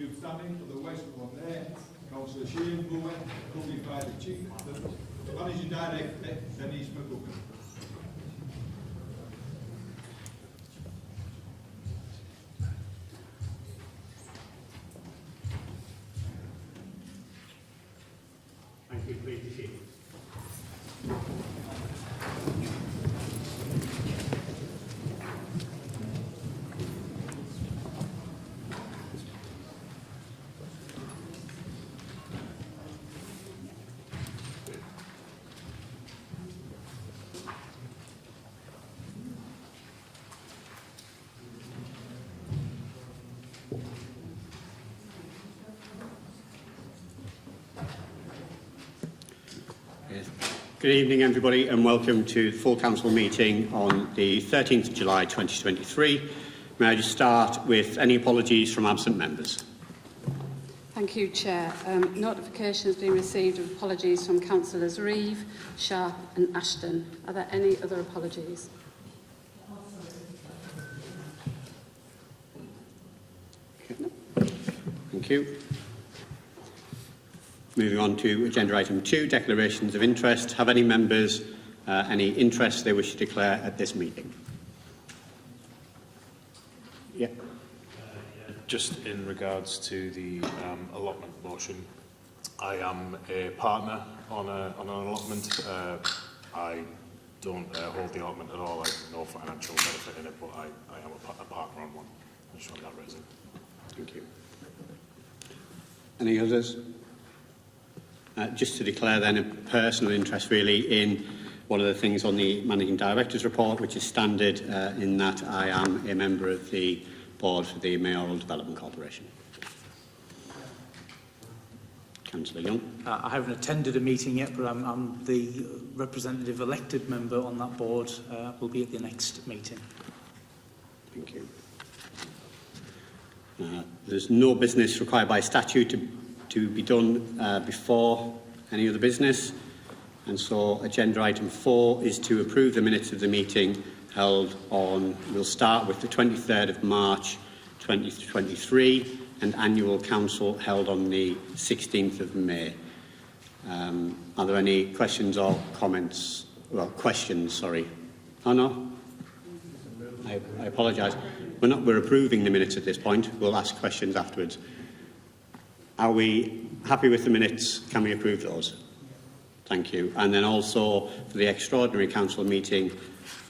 good standing. Otherwise, one there, Councillor Shane Bowen, accompanied by the Chief, the Managing Director, Denise McCucken. Thank you. Please be seated. Good evening, everybody, and welcome to the full council meeting on the 13th of July 2023. May I just start with any apologies from absent members? Thank you, Chair. Notification has been received of apologies from Councillors Reeve, Sharp and Ashton. Are there any other apologies? Okay. Thank you. Moving on to agenda item 2, declarations of interest. Have any members any interest they wish to declare at this meeting? Yeah. Just in regards to the allotment motion, I am a partner on an allotment. I don't hold the allotment at all. I have no financial benefit in it, but I am a partner on one. I'm just for that reason. Thank you. Any others? Just to declare then a personal interest really in one of the things on the Managing Director's report, which is standard in that I am a member of the board for the Mayoral Development Corporation. Councillor Young. I haven't attended a meeting yet, but I'm the representative elected member on that board. Will be at the next meeting. Thank you. There's no business required by statute to be done before any other business, and so agenda item 4 is to approve the minutes of the meeting held on, we'll start with the 23rd of March 2023 and annual council held on the 16th of May. Are there any questions or comments? Well, questions, sorry. Oh no? I apologise. We're approving the minutes at this point. We'll ask questions afterwards. Are we happy with the minutes? Can we approve those? Thank you. And then also for the extraordinary council meeting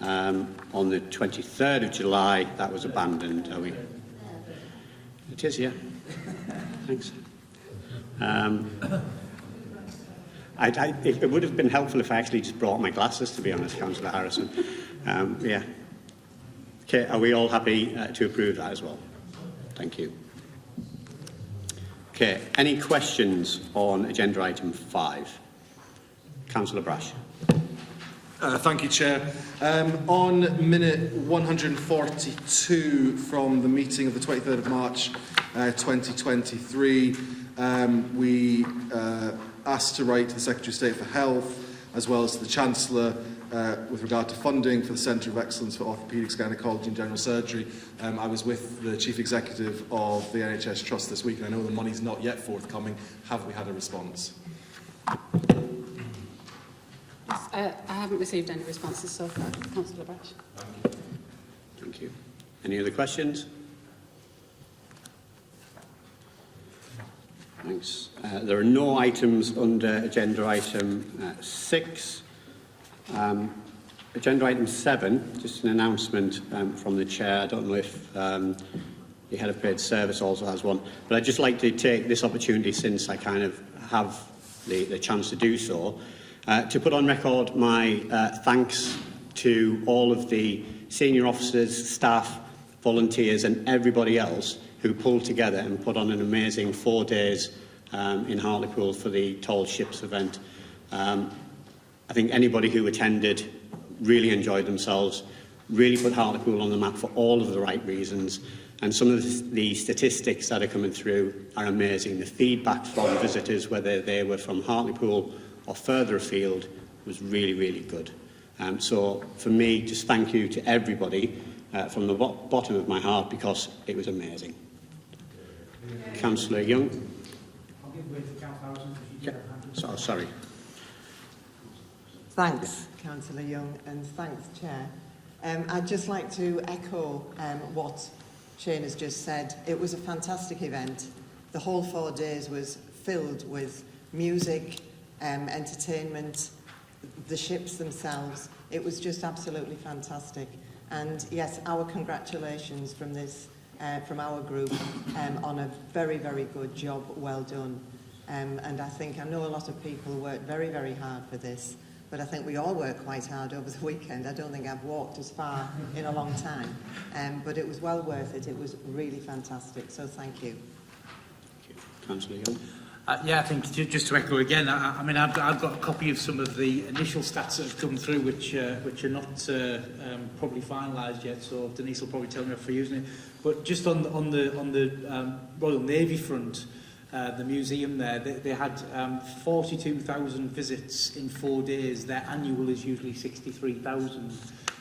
on the 23rd of July, that was abandoned, are we? It is, yeah. Thanks. It would have been helpful if I actually just brought my glasses, to be honest, Councillor Harrison. Yeah. Okay, are we all happy to approve that as well? Thank you. Okay, any questions on agenda item 5? Councillor Brash. Thank you, Chair. On minute 142 from the meeting of the 23rd of March 2023, we asked to write to the Secretary of State for Health as well as to the Chancellor with regard to funding for the Centre of Excellence for Orthopaedics, Gynaecology and General Surgery. I was with the Chief Executive of the NHS Trust this week, and I know the money's not yet forthcoming. Have we had a response? I haven't received any responses so far, Councillor Brash. Thank you. Any other questions? Thanks. There are no items under agenda item 6. Agenda item 7, just an announcement from the Chair. I don't know if the Head of Paid Service also has one, but I'd just like to take this opportunity, since I kind of have the chance to do so, to put on record my thanks to all of the senior officers, staff, volunteers and everybody else who pulled together and put on an amazing 4 days in Hartlepool for the Tall Ships event. I think anybody who attended really enjoyed themselves, really put Hartlepool on the map for all of the right reasons, and some of the statistics that are coming through are amazing. The feedback from visitors, whether they were from Hartlepool or further afield, was really, really good. So for me, just thank you to everybody from the bottom of my heart, because it was amazing. Councillor Young. I'll give way to Councillor Harrison. Sorry. Thanks, Councillor Young, and thanks, Chair. I'd just like to echo what Shane has just said. It was a fantastic event. The whole 4 days was filled with music, entertainment, the ships themselves. It was just absolutely fantastic. And yes, our congratulations from this, from our group, on a very, very good job, well done. And I know a lot of people worked very, very hard for this, but I think we all worked quite hard over the weekend. I don't think I've walked as far in a long time, but it was well worth it. It was really fantastic, so thank you. Councillor Young. Yeah, I think just to echo again, I mean, I've got a copy of some of the initial stats that have come through, which are not probably finalised yet. So Denise will probably tell me if we're using it. But just on the Royal Navy front, the museum there, they had 42,000 visits in 4 days. Their annual is usually 63,000.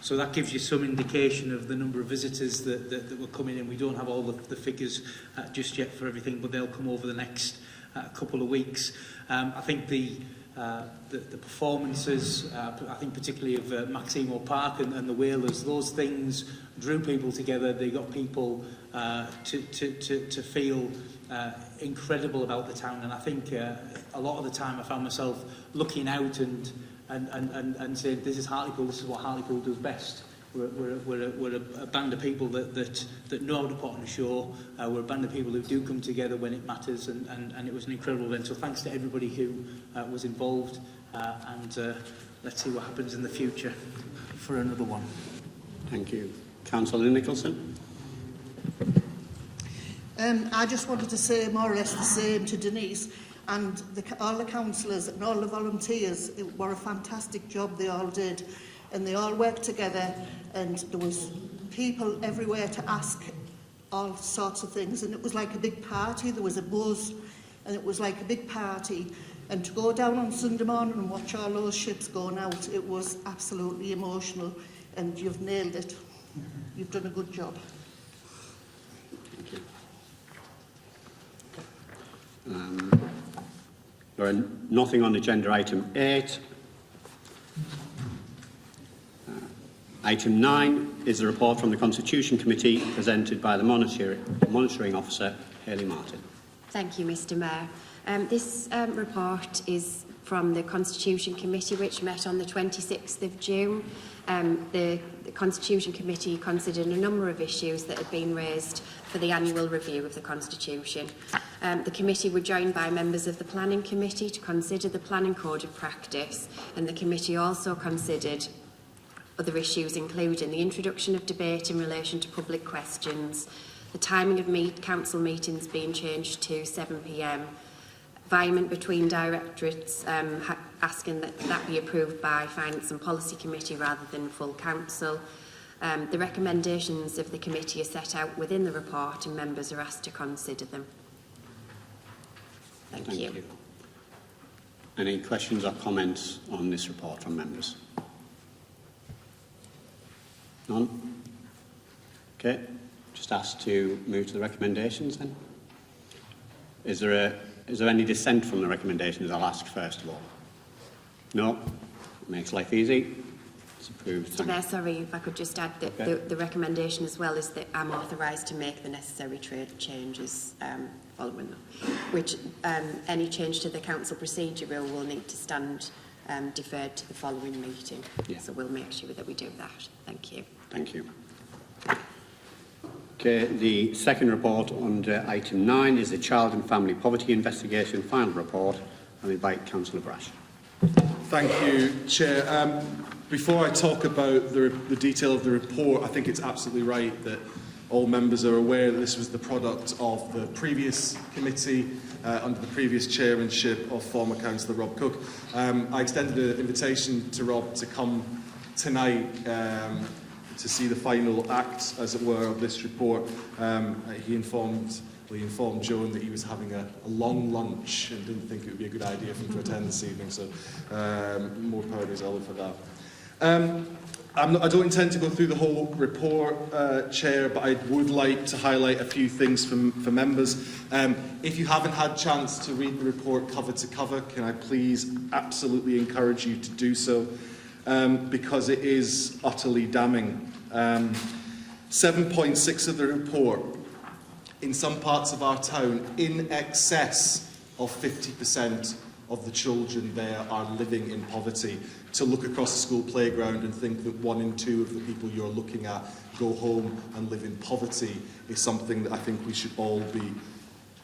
So that gives you some indication of the number of visitors that were coming in. We don't have all the figures just yet for everything, but they'll come over the next couple of weeks. I think the performances, I think particularly of Maximo Park and the Whalers, those things drew people together. They got people to feel incredible about the town. And I think a lot of the time I found myself looking out and saying, this is Hartlepool, this is what Hartlepool does best. We're a band of people that know how to put on a show. We're a band of people who do come together when it matters, and it was an incredible event. So thanks to everybody who was involved, and let's see what happens in the future for another one. Thank you. Councillor Nicholson. I just wanted to say more or less the same to Denise, and all the councillors and all the volunteers. It were a fantastic job they all did. And they all worked together, and there was people everywhere to ask all sorts of things, and it was like a big party. There was a buzz, and it was like a big party. And to go down on Sunday morning and watch all those ships going out, it was absolutely emotional, and you've nailed it. You've done a good job. Thank you. There are nothing on agenda item 8. Item 9 is the report from the Constitution Committee presented by the Monitoring Officer, Hayley Martin. Thank you, Mr Mayor. This report is from the Constitution Committee, which met on the 26th of June. The Constitution Committee considered a number of issues that had been raised for the annual review of the Constitution. The committee were joined by members of the Planning Committee to consider the Planning Code of Practice, and the committee also considered other issues, including the introduction of debate in relation to public questions, the timing of council meetings being changed to 7 p.m, vyment between directorates, asking that be approved by Finance and Policy Committee rather than full council. The recommendations of the committee are set out within the report, and members are asked to consider them. Thank you. Any questions or comments on this report from members? None? Okay. Just asked to move to the recommendations then. Is there any dissent from the recommendations? I'll ask first of all. No? Makes life easy. It's approved. Mr Mayor, sorry, if I could just add that the recommendation as well is that I'm authorised to make the necessary trade changes following them, which any change to the council procedure will need to stand deferred to the following meeting. Yeah. So we'll make sure that we do that. Thank you. Thank you. Okay, the second report under item 9 is the Child and Family Poverty Investigation final report. I'll invite Councillor Brash. Thank you, Chair. Before I talk about the detail of the report, I think it's absolutely right that all members are aware that this was the product of the previous committee under the previous chairmanship of former Councillor Rob Cook. I extended an invitation to Rob to come tonight to see the final act, as it were, of this report. He informed Joan that he was having a long lunch and didn't think it would be a good idea for him to attend this evening, so more power to his Oliver for that. I don't intend to go through the whole report, Chair, but I would like to highlight a few things for members. If you haven't had a chance to read the report cover to cover, can I please absolutely encourage you to do so, because it is utterly damning. 7.6 of the report, in some parts of our town, in excess of 50% of the children there are living in poverty. To look across a school playground and think that 1 in 2 of the people you're looking at go home and live in poverty is something that I think we should all be,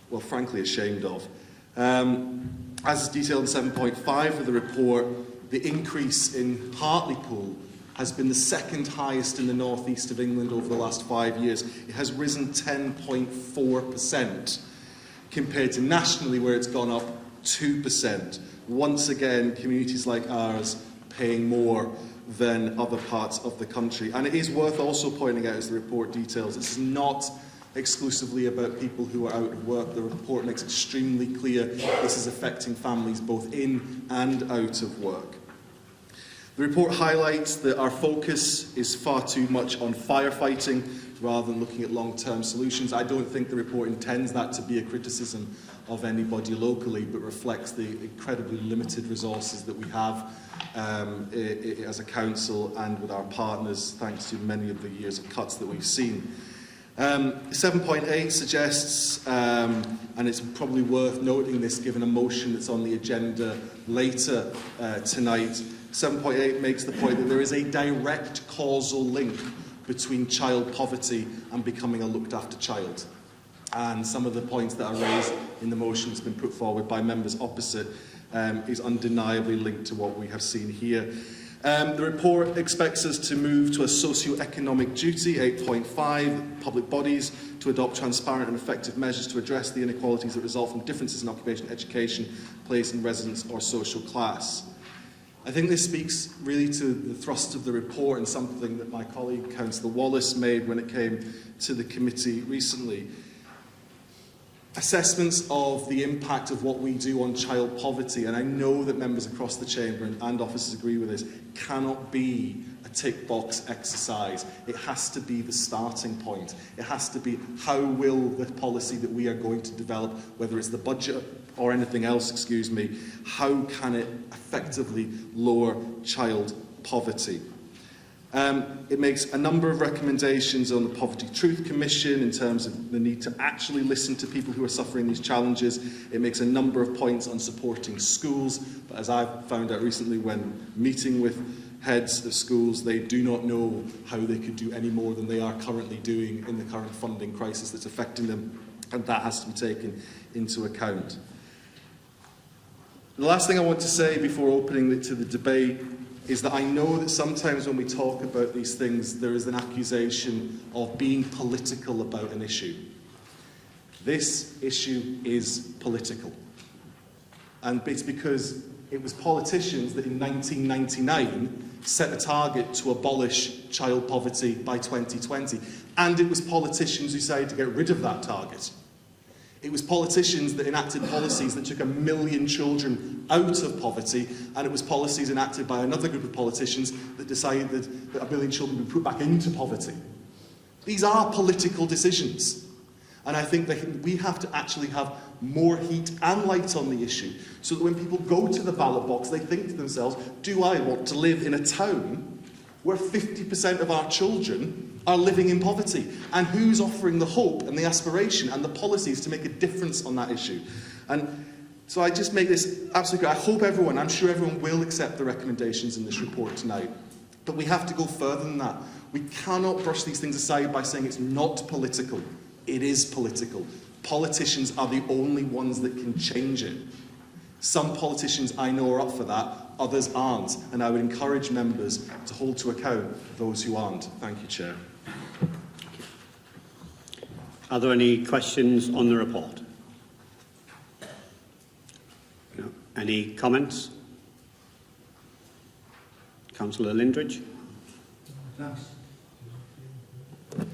well, frankly, ashamed of. As is detailed in 7.5 of the report, the increase in Hartlepool has been the second highest in the northeast of England over the last 5 years. It has risen 10.4% compared to nationally, where it's gone up 2%. Once again, communities like ours paying more than other parts of the country. And it is worth also pointing out, as the report details, it's not exclusively about people who are out of work. The report makes extremely clear this is affecting families both in and out of work. The report highlights that our focus is far too much on firefighting rather than looking at long-term solutions. I don't think the report intends that to be a criticism of anybody locally, but reflects the incredibly limited resources that we have as a council and with our partners, thanks to many of the years of cuts that we've seen. 7.8 suggests, and it's probably worth noting this given a motion that's on the agenda later tonight, 7.8 makes the point that there is a direct causal link between child poverty and becoming a looked-after child. And some of the points that are raised in the motion that's been put forward by members opposite is undeniably linked to what we have seen here. The report expects us to move to a socio-economic duty, 8.5, public bodies to adopt transparent and effective measures to address the inequalities that result from differences in occupation, education, place in residence or social class. I think this speaks really to the thrust of the report and something that my colleague Councillor Wallace made when it came to the committee recently. Assessments of the impact of what we do on child poverty, and I know that members across the chamber and officers agree with this, cannot be a tick box exercise. It has to be the starting point. It has to be how will the policy that we are going to develop, whether it's the budget or anything else, how can it effectively lower child poverty? It makes a number of recommendations on the Poverty Truth Commission in terms of the need to actually listen to people who are suffering these challenges. It makes a number of points on supporting schools, but as I've found out recently when meeting with heads of schools, they do not know how they could do any more than they are currently doing in the current funding crisis that's affecting them, and that has to be taken into account. The last thing I want to say before opening it to the debate is that I know that sometimes when we talk about these things, there is an accusation of being political about an issue. This issue is political. And it's because it was politicians that in 1999 set a target to abolish child poverty by 2020. And it was politicians who decided to get rid of that target. It was politicians that enacted policies that took 1 million children out of poverty, and it was policies enacted by another group of politicians that decided that 1 million children would be put back into poverty. These are political decisions, and I think that we have to actually have more heat and light on the issue, so that when people go to the ballot box, they think to themselves, do I want to live in a town where 50% of our children are living in poverty, and who's offering the hope and the aspiration and the policies to make a difference on that issue? And so I just make this absolutely clear. I hope everyone, I'm sure everyone will accept the recommendations in this report tonight, but we have to go further than that. We cannot brush these things aside by saying it's not political. It is political. Politicians are the only ones that can change it. Some politicians I know are up for that, others aren't, and I would encourage members to hold to account those who aren't. Thank you, Chair. Are there any questions on the report? No. Any comments? Councillor Lindridge. Thanks.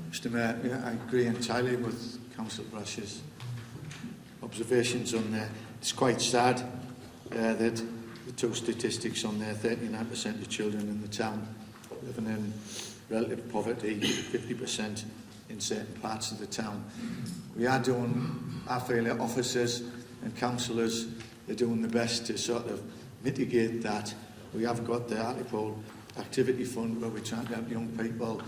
Mr Mayor, I agree entirely with Councillor Brush's observations on there. It's quite sad that the two statistics on there, 39% of children in the town living in relative poverty, 50% in certain parts of the town. I feel that officers and councillors are doing the best to sort of mitigate that. We have got the Hartlepool Activity Fund where we're trying to help young people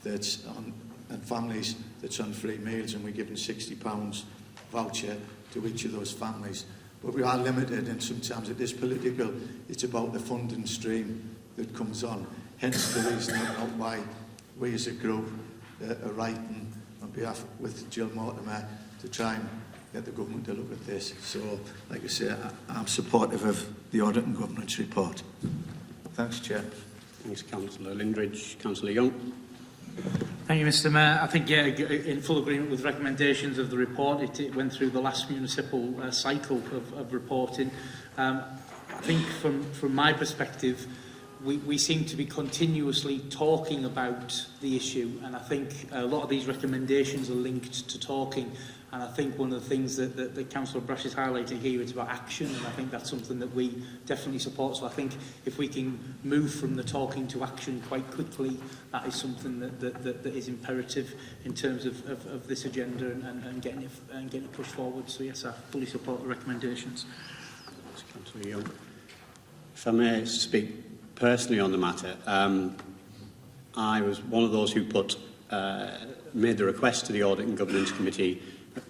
and families that's on free meals, and we're giving £60 voucher to each of those families. But we are limited, and sometimes it is political. It's about the funding stream that comes on. Hence the reason why we as a group are writing on behalf with Jill Mortimer to try and get the government to look at this. So, like I say, I'm supportive of the Audit and Governance report. Thanks, Chair. Thanks, Councillor Lindridge. Councillor Young. Thank you, Mr Mayor. I think, in full agreement with recommendations of the report, it went through the last municipal cycle of reporting. I think from my perspective, we seem to be continuously talking about the issue, and I think a lot of these recommendations are linked to talking. And I think one of the things that Councillor Brash is highlighting here is about action, and I think that's something that we definitely support. So I think if we can move from the talking to action quite quickly, that is something that is imperative in terms of this agenda and getting it pushed forward. So yes, I fully support the recommendations. Thanks, Councillor Young. If I may speak personally on the matter, I was one of those who made the request to the Audit and Governance Committee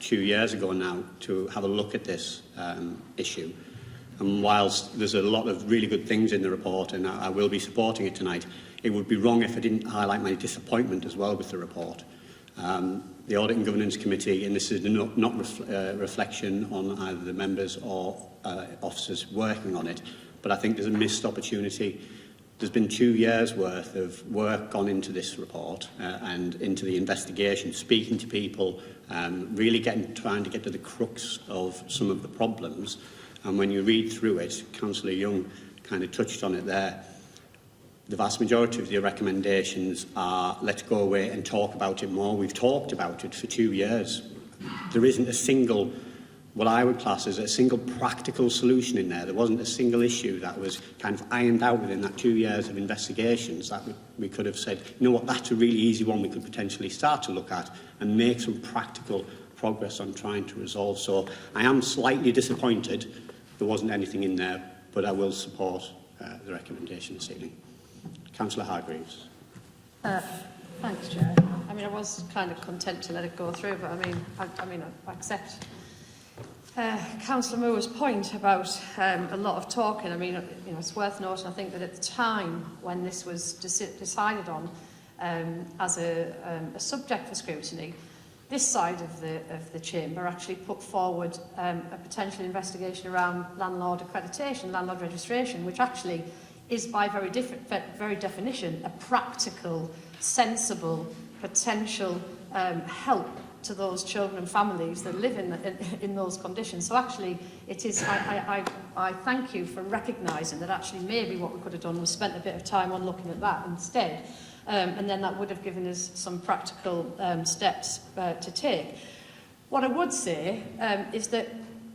2 years ago now to have a look at this issue. And whilst there's a lot of really good things in the report, and I will be supporting it tonight, it would be wrong if I didn't highlight my disappointment as well with the report. The Audit and Governance Committee, and this is not reflection on either the members or officers working on it, but I think there's a missed opportunity. There's been 2 years' worth of work gone into this report and into the investigation, speaking to people, really trying to get to the crux of some of the problems. And when you read through it, Councillor Young kind of touched on it there, the vast majority of the recommendations are let's go away and talk about it more. We've talked about it for 2 years. There isn't a single, what I would class as a single practical solution in there. There wasn't a single issue that was kind of ironed out within that 2 years of investigations that we could have said, you know what, that's a really easy one we could potentially start to look at and make some practical progress on trying to resolve. So I am slightly disappointed there wasn't anything in there, but I will support the recommendation this evening. Councillor Hargreaves. Thanks, Chair. I mean, I was kind of content to let it go through, but I accept Councillor Moore's point about a lot of talking. I mean, it's worth noting, I think, that at the time when this was decided on as a subject for scrutiny, this side of the chamber actually put forward a potential investigation around landlord accreditation, landlord registration, which actually is by very definition a practical, sensible, potential help to those children and families that live in those conditions. So actually, it is. I thank you for recognising that actually maybe what we could have done was spent a bit of time on looking at that instead, and then that would have given us some practical steps to take. What I would say is that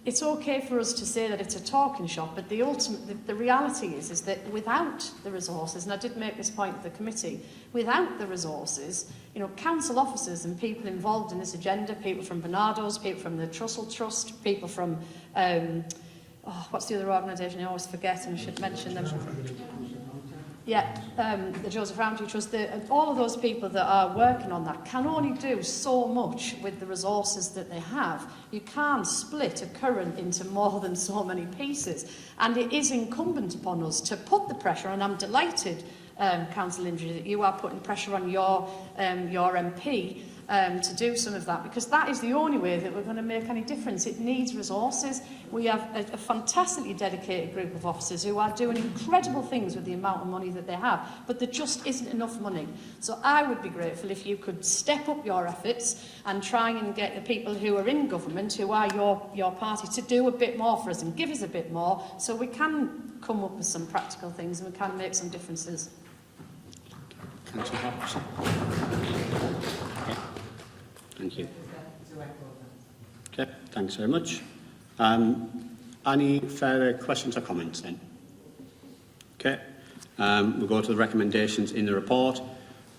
it's okay for us to say that it's a talking shop, but the reality is that without the resources, and I did make this point to the committee, without the resources, council officers and people involved in this agenda, people from Bernardo's, people from the Trussell Trust, people from, what's the other organisation I always forget and I should mention them. The Joseph Rowntree Trust, all of those people that are working on that can only do so much with the resources that they have. You can't split a current into more than so many pieces. And it is incumbent upon us to put the pressure, and I'm delighted, Councillor Lindridge, that you are putting pressure on your MP to do some of that, because that is the only way that we're going to make any difference. It needs resources. We have a fantastically dedicated group of officers who are doing incredible things with the amount of money that they have, but there just isn't enough money. So I would be grateful if you could step up your efforts and try and get the people who are in government, who are your party, to do a bit more for us and give us a bit more, so we can come up with some practical things and we can make some differences. Thank you. Okay, thanks very much. Any further questions or comments then? Okay. We'll go to the recommendations in the report.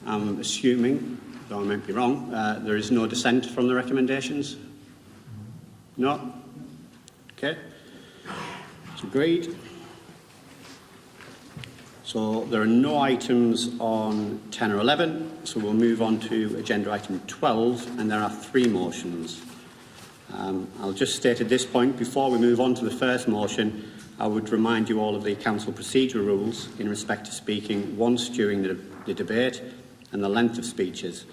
I'm assuming, though I might be wrong, there is no dissent from the recommendations? No? Okay. It's agreed. So there are no items on 10 or 11, so we'll move on to agenda item 12, and there are 3 motions. I'll just state at this point, before we move on to the first motion, I would remind you all of the council procedure rules in respect to speaking once during the debate and the length of speeches.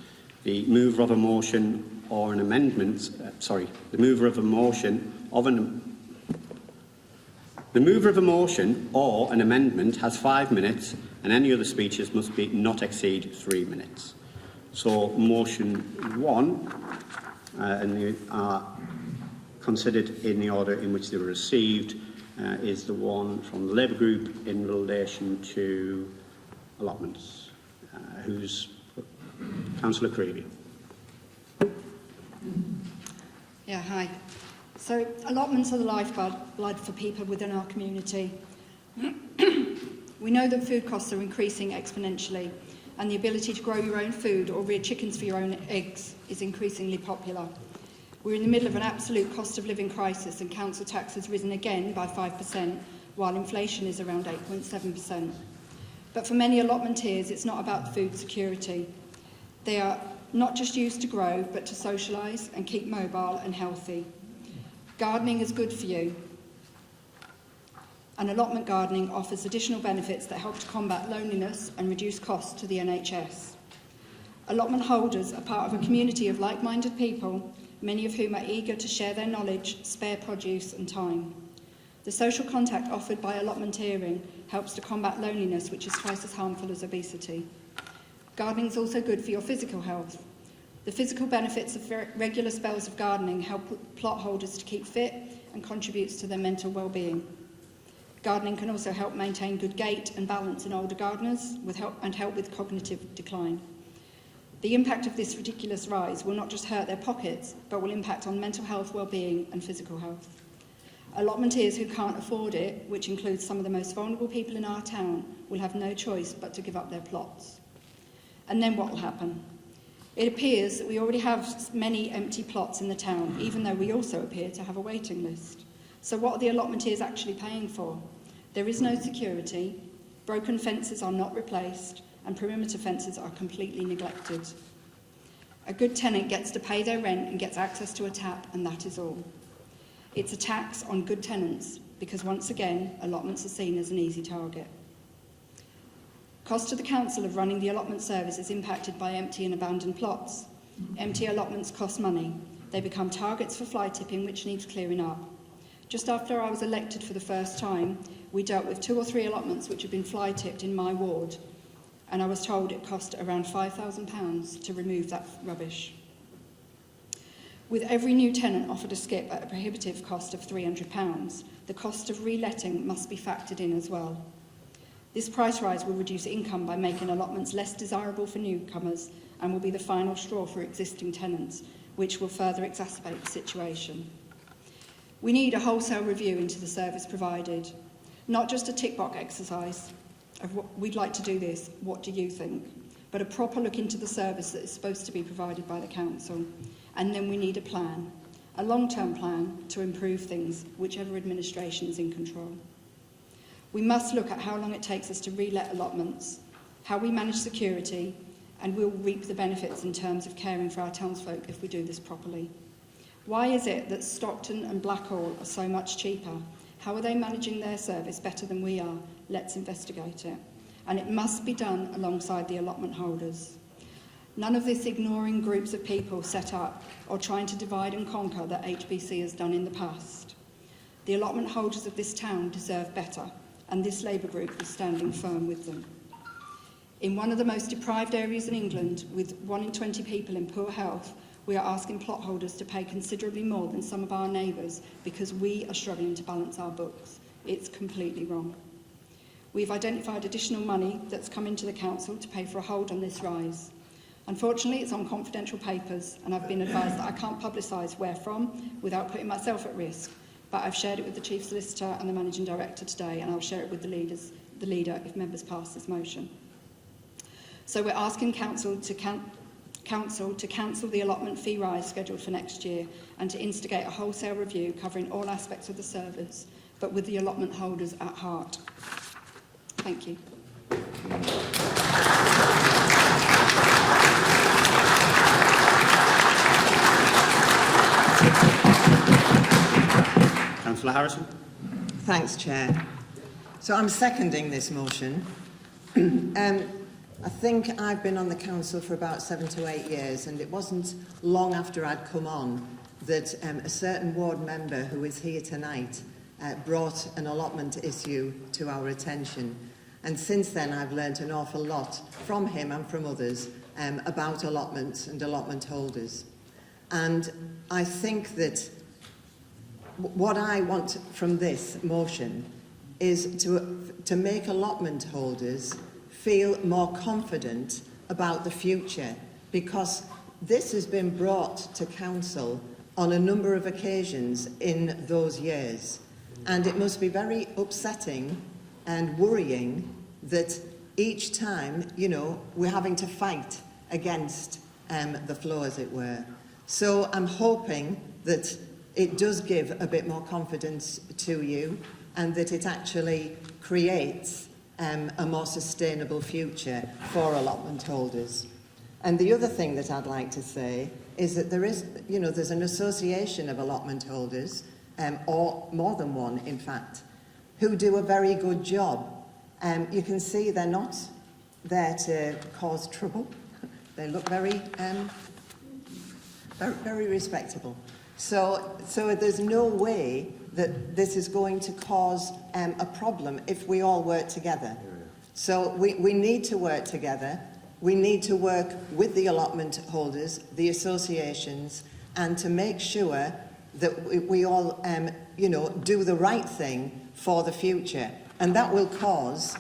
The mover of a motion or an amendment, the mover of a motion or an amendment has 5 minutes, and any other speeches must not exceed 3 minutes. So motion 1, and they are considered in the order in which they were received, is the one from the Labour Group in relation to allotments. Who's Councillor Creevy? Yeah, hi. So allotments are the lifeblood for people within our community. We know that food costs are increasing exponentially, and the ability to grow your own food or rear chickens for your own eggs is increasingly popular. We're in the middle of an absolute cost of living crisis, and council tax has risen again by 5%, while inflation is around 8.7%. But for many allotmenteers, it's not about food security. They are not just used to grow, but to socialise and keep mobile and healthy. Gardening is good for you, and allotment gardening offers additional benefits that help to combat loneliness and reduce costs to the NHS. Allotment holders are part of a community of like-minded people, many of whom are eager to share their knowledge, spare produce and time. The social contact offered by allotmenteering helps to combat loneliness, which is twice as harmful as obesity. Gardening is also good for your physical health. The physical benefits of regular spells of gardening help plot holders to keep fit and contributes to their mental well-being. Gardening can also help maintain good gait and balance in older gardeners and help with cognitive decline. The impact of this ridiculous rise will not just hurt their pockets, but will impact on mental health, well-being and physical health. Allotmenteers who can't afford it, which includes some of the most vulnerable people in our town, will have no choice but to give up their plots. And then what will happen? It appears that we already have many empty plots in the town, even though we also appear to have a waiting list. So what are the allotmenteers actually paying for? There is no security, broken fences are not replaced, and perimeter fences are completely neglected. A good tenant gets to pay their rent and gets access to a tap, and that is all. It's a tax on good tenants, because once again, allotments are seen as an easy target. Cost to the council of running the allotment service is impacted by empty and abandoned plots. Empty allotments cost money. They become targets for fly tipping, which needs clearing up. Just after I was elected for the first time, we dealt with 2 or 3 allotments which had been fly tipped in my ward, and I was told it cost around £5,000 to remove that rubbish. With every new tenant offered a skip at a prohibitive cost of £300, the cost of reletting must be factored in as well. This price rise will reduce income by making allotments less desirable for newcomers and will be the final straw for existing tenants, which will further exacerbate the situation. We need a wholesale review into the service provided, not just a tick-box exercise of what we'd like to do this, what do you think, but a proper look into the service that is supposed to be provided by the council. And then we need a plan, a long-term plan to improve things, whichever administration is in control. We must look at how long it takes us to relet allotments, how we manage security, and we'll reap the benefits in terms of caring for our townsfolk if we do this properly. Why is it that Stockton and Blackhall are so much cheaper? How are they managing their service better than we are? Let's investigate it. And it must be done alongside the allotment holders. None of this ignoring groups of people set up or trying to divide and conquer that HBC has done in the past. The allotment holders of this town deserve better, and this Labour group is standing firm with them. In one of the most deprived areas in England, with 1 in 20 people in poor health, we are asking plot holders to pay considerably more than some of our neighbours because we are struggling to balance our books. It's completely wrong. We've identified additional money that's come into the council to pay for a hold on this rise. Unfortunately, it's on confidential papers, and I've been advised that I can't publicise where from without putting myself at risk. But I've shared it with the Chief Solicitor and the Managing Director today, and I'll share it with the leaders the leader if members pass this motion. So we're asking Council to cancel the allotment fee rise scheduled for next year and to instigate a wholesale review covering all aspects of the service, but with the allotment holders at heart. Thank you. Councillor Harrison. Thanks, Chair. So I'm seconding this motion. I think I've been on the council for about 7 to 8 years, and it wasn't long after I'd come on that a certain ward member who is here tonight brought an allotment issue to our attention. And since then, I've learnt an awful lot from him and from others about allotments and allotment holders. And I think that what I want from this motion is to make allotment holders feel more confident about the future, because this has been brought to council on a number of occasions in those years, and it must be very upsetting and worrying that each time, you know, we're having to fight against the flow, as it were. So I'm hoping that it does give a bit more confidence to you, and that it actually creates a more sustainable future for allotment holders. And the other thing that I'd like to say is that there's an association of allotment holders, or more than one, in fact, who do a very good job. You can see they're not there to cause trouble. They look very respectable. So there's no way that this is going to cause a problem if we all work together. So we need to work together. We need to work with the allotment holders, the associations, and to make sure that we all, do the right thing for the future. And that will cause,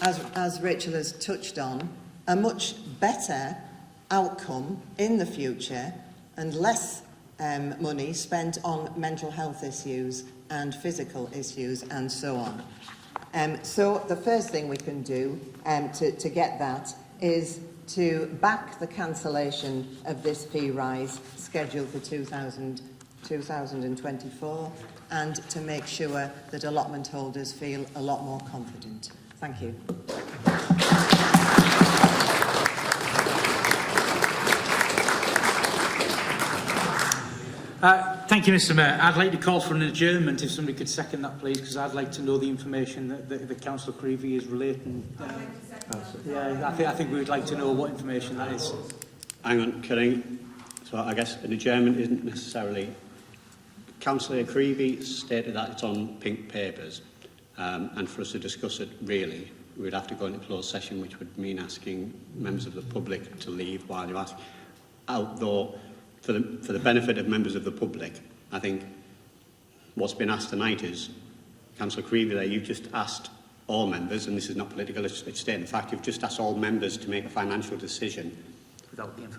as Rachel has touched on, a much better outcome in the future and less money spent on mental health issues and physical issues and so on. So the first thing we can do to get that is to back the cancellation of this fee rise scheduled for 2024, and to make sure that allotment holders feel a lot more confident. Thank you. Thank you, Mr Mayor. I'd like to call for an adjournment, if somebody could second that, please, because I'd like to know the information that Councillor Creevy is relating. I think we would like to know what information that is. Hang on, Killing. So I guess an adjournment isn't necessarily... Councillor Creevy stated that it's on pink papers, and for us to discuss it, really, we would have to go into closed session, which would mean asking members of the public to leave while you ask. Although, for the benefit of members of the public, I think what's been asked tonight is, Councillor Creevy there, you've just asked all members, and this is not political, it's stating the fact, you've just asked all members to make a financial decision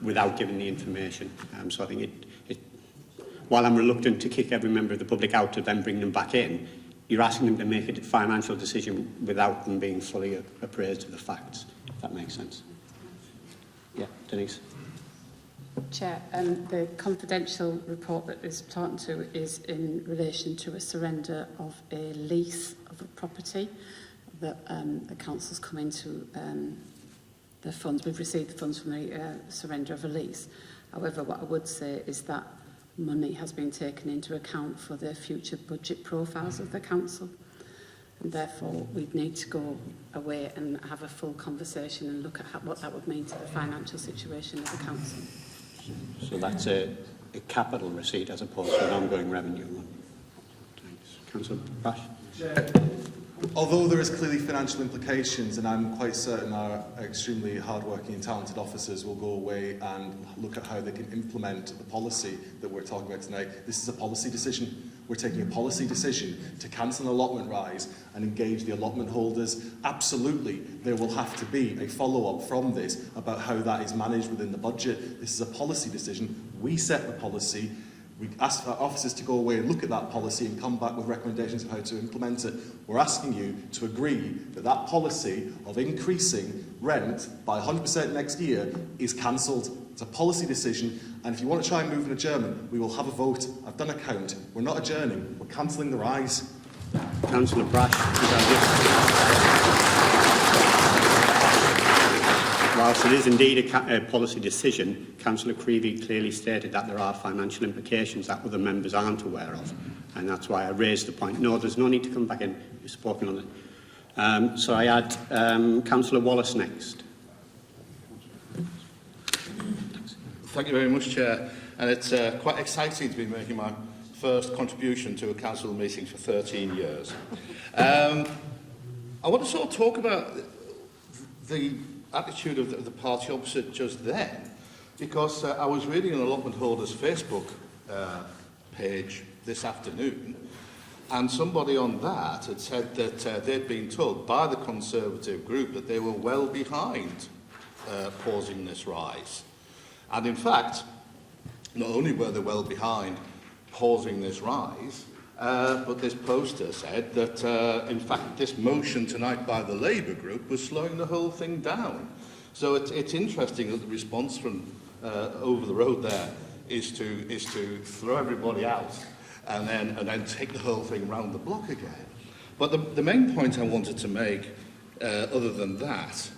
without giving the information. So I think while I'm reluctant to kick every member of the public out to then bring them back in, you're asking them to make a financial decision without them being fully appraised of the facts, if that makes sense. Yeah, Denise. Chair, the confidential report that is talking to is in relation to a surrender of a lease of a property that the council's come into the funds. We've received the funds from the surrender of a lease. However, what I would say is that money has been taken into account for the future budget profiles of the council, and therefore we'd need to go away and have a full conversation and look at what that would mean to the financial situation of the council. So that's a capital receipt as opposed to an ongoing revenue one. Thanks. Councillor Bash. Although there is clearly financial implications, and I'm quite certain our extremely hard-working and talented officers will go away and look at how they can implement the policy that we're talking about tonight. This is a policy decision. We're taking a policy decision to cancel an allotment rise and engage the allotment holders. Absolutely, there will have to be a follow-up from this about how that is managed within the budget. This is a policy decision. We set the policy. We asked our officers to go away and look at that policy and come back with recommendations of how to implement it. We're asking you to agree that that policy of increasing rent by 100% next year is cancelled. It's a policy decision, and if you want to try and move an adjournment, we will have a vote. I've done a count. We're not adjourning. We're cancelling the rise. Councillor Brash. Whilst it is indeed a policy decision, Councillor Creevy clearly stated that there are financial implications that other members aren't aware of, and that's why I raised the point. No, there's no need to come back in. You've spoken on it. So I add Councillor Wallace next. Thank you very much, Chair. And it's quite exciting to be making my first contribution to a council meeting for 13 years. I want to sort of talk about the attitude of the party opposite just then, because I was reading an allotment holder's Facebook page this afternoon, and somebody on that had said that they'd been told by the Conservative group that they were well behind pausing this rise. And in fact, not only were they well behind pausing this rise, but this poster said that, in fact, this motion tonight by the Labour group was slowing the whole thing down. So it's interesting that the response from over the road there is to throw everybody out and then take the whole thing round the block again. But the main point I wanted to make, other than that,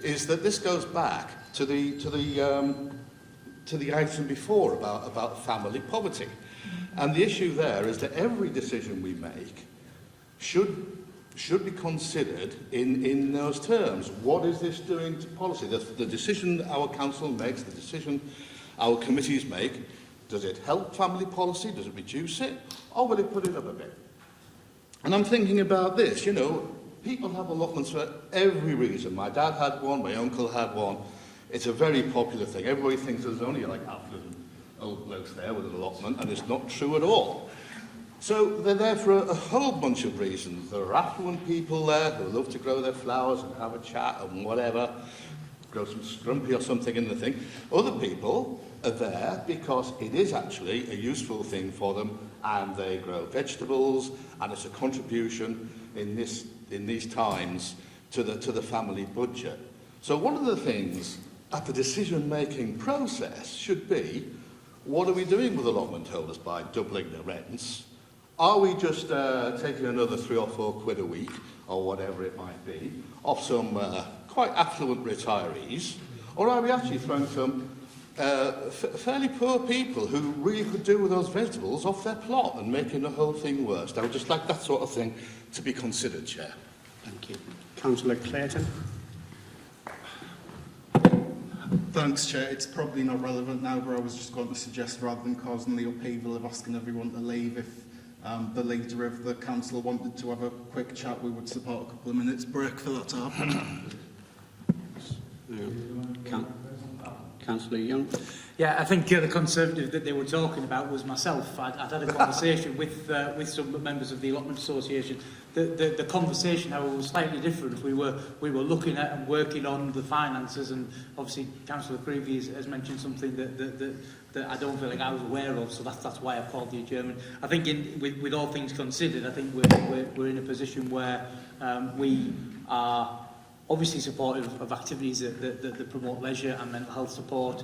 is that this goes back to the item before about family poverty. And the issue there is that every decision we make should be considered in those terms. What is this doing to policy? The decision our council makes, the decision our committees make, does it help family policy? Does it reduce it? Or will it put it up a bit? And I'm thinking about this, you know, people have allotments for every reason. My dad had one, my uncle had one. It's a very popular thing. Everybody thinks there's only like affluent old blokes there with an allotment, and it's not true at all. So they're there for a whole bunch of reasons. There are affluent people there who love to grow their flowers and have a chat and whatever, grow some scrumpy or something in the thing. Other people are there because it is actually a useful thing for them, and they grow vegetables, and it's a contribution in these times to the family budget. So one of the things at the decision-making process should be, what are we doing with allotment holders by doubling the rents? Are we just taking another 3 or 4 quid a week, or whatever it might be, off some quite affluent retirees? Or are we actually throwing some fairly poor people who really could do with those vegetables off their plot and making the whole thing worse? I would just like that sort of thing to be considered, Chair. Thank you. Councillor Clayton. Thanks, Chair. It's probably not relevant now, but I was just going to suggest, rather than causing the upheaval of asking everyone to leave, if the leader of the council wanted to have a quick chat, we would support a couple of minutes break for that to happen. Councillor Young. Yeah, I think the Conservative that they were talking about was myself. I'd had a conversation with some members of the Allotment Association. The conversation, however, was slightly different. We were looking at and working on the finances, and obviously Councillor Creevy has mentioned something that I don't feel like I was aware of, so that's why I called the adjournment. I think with all things considered, I think we're in a position where we are obviously supportive of activities that promote leisure and mental health support.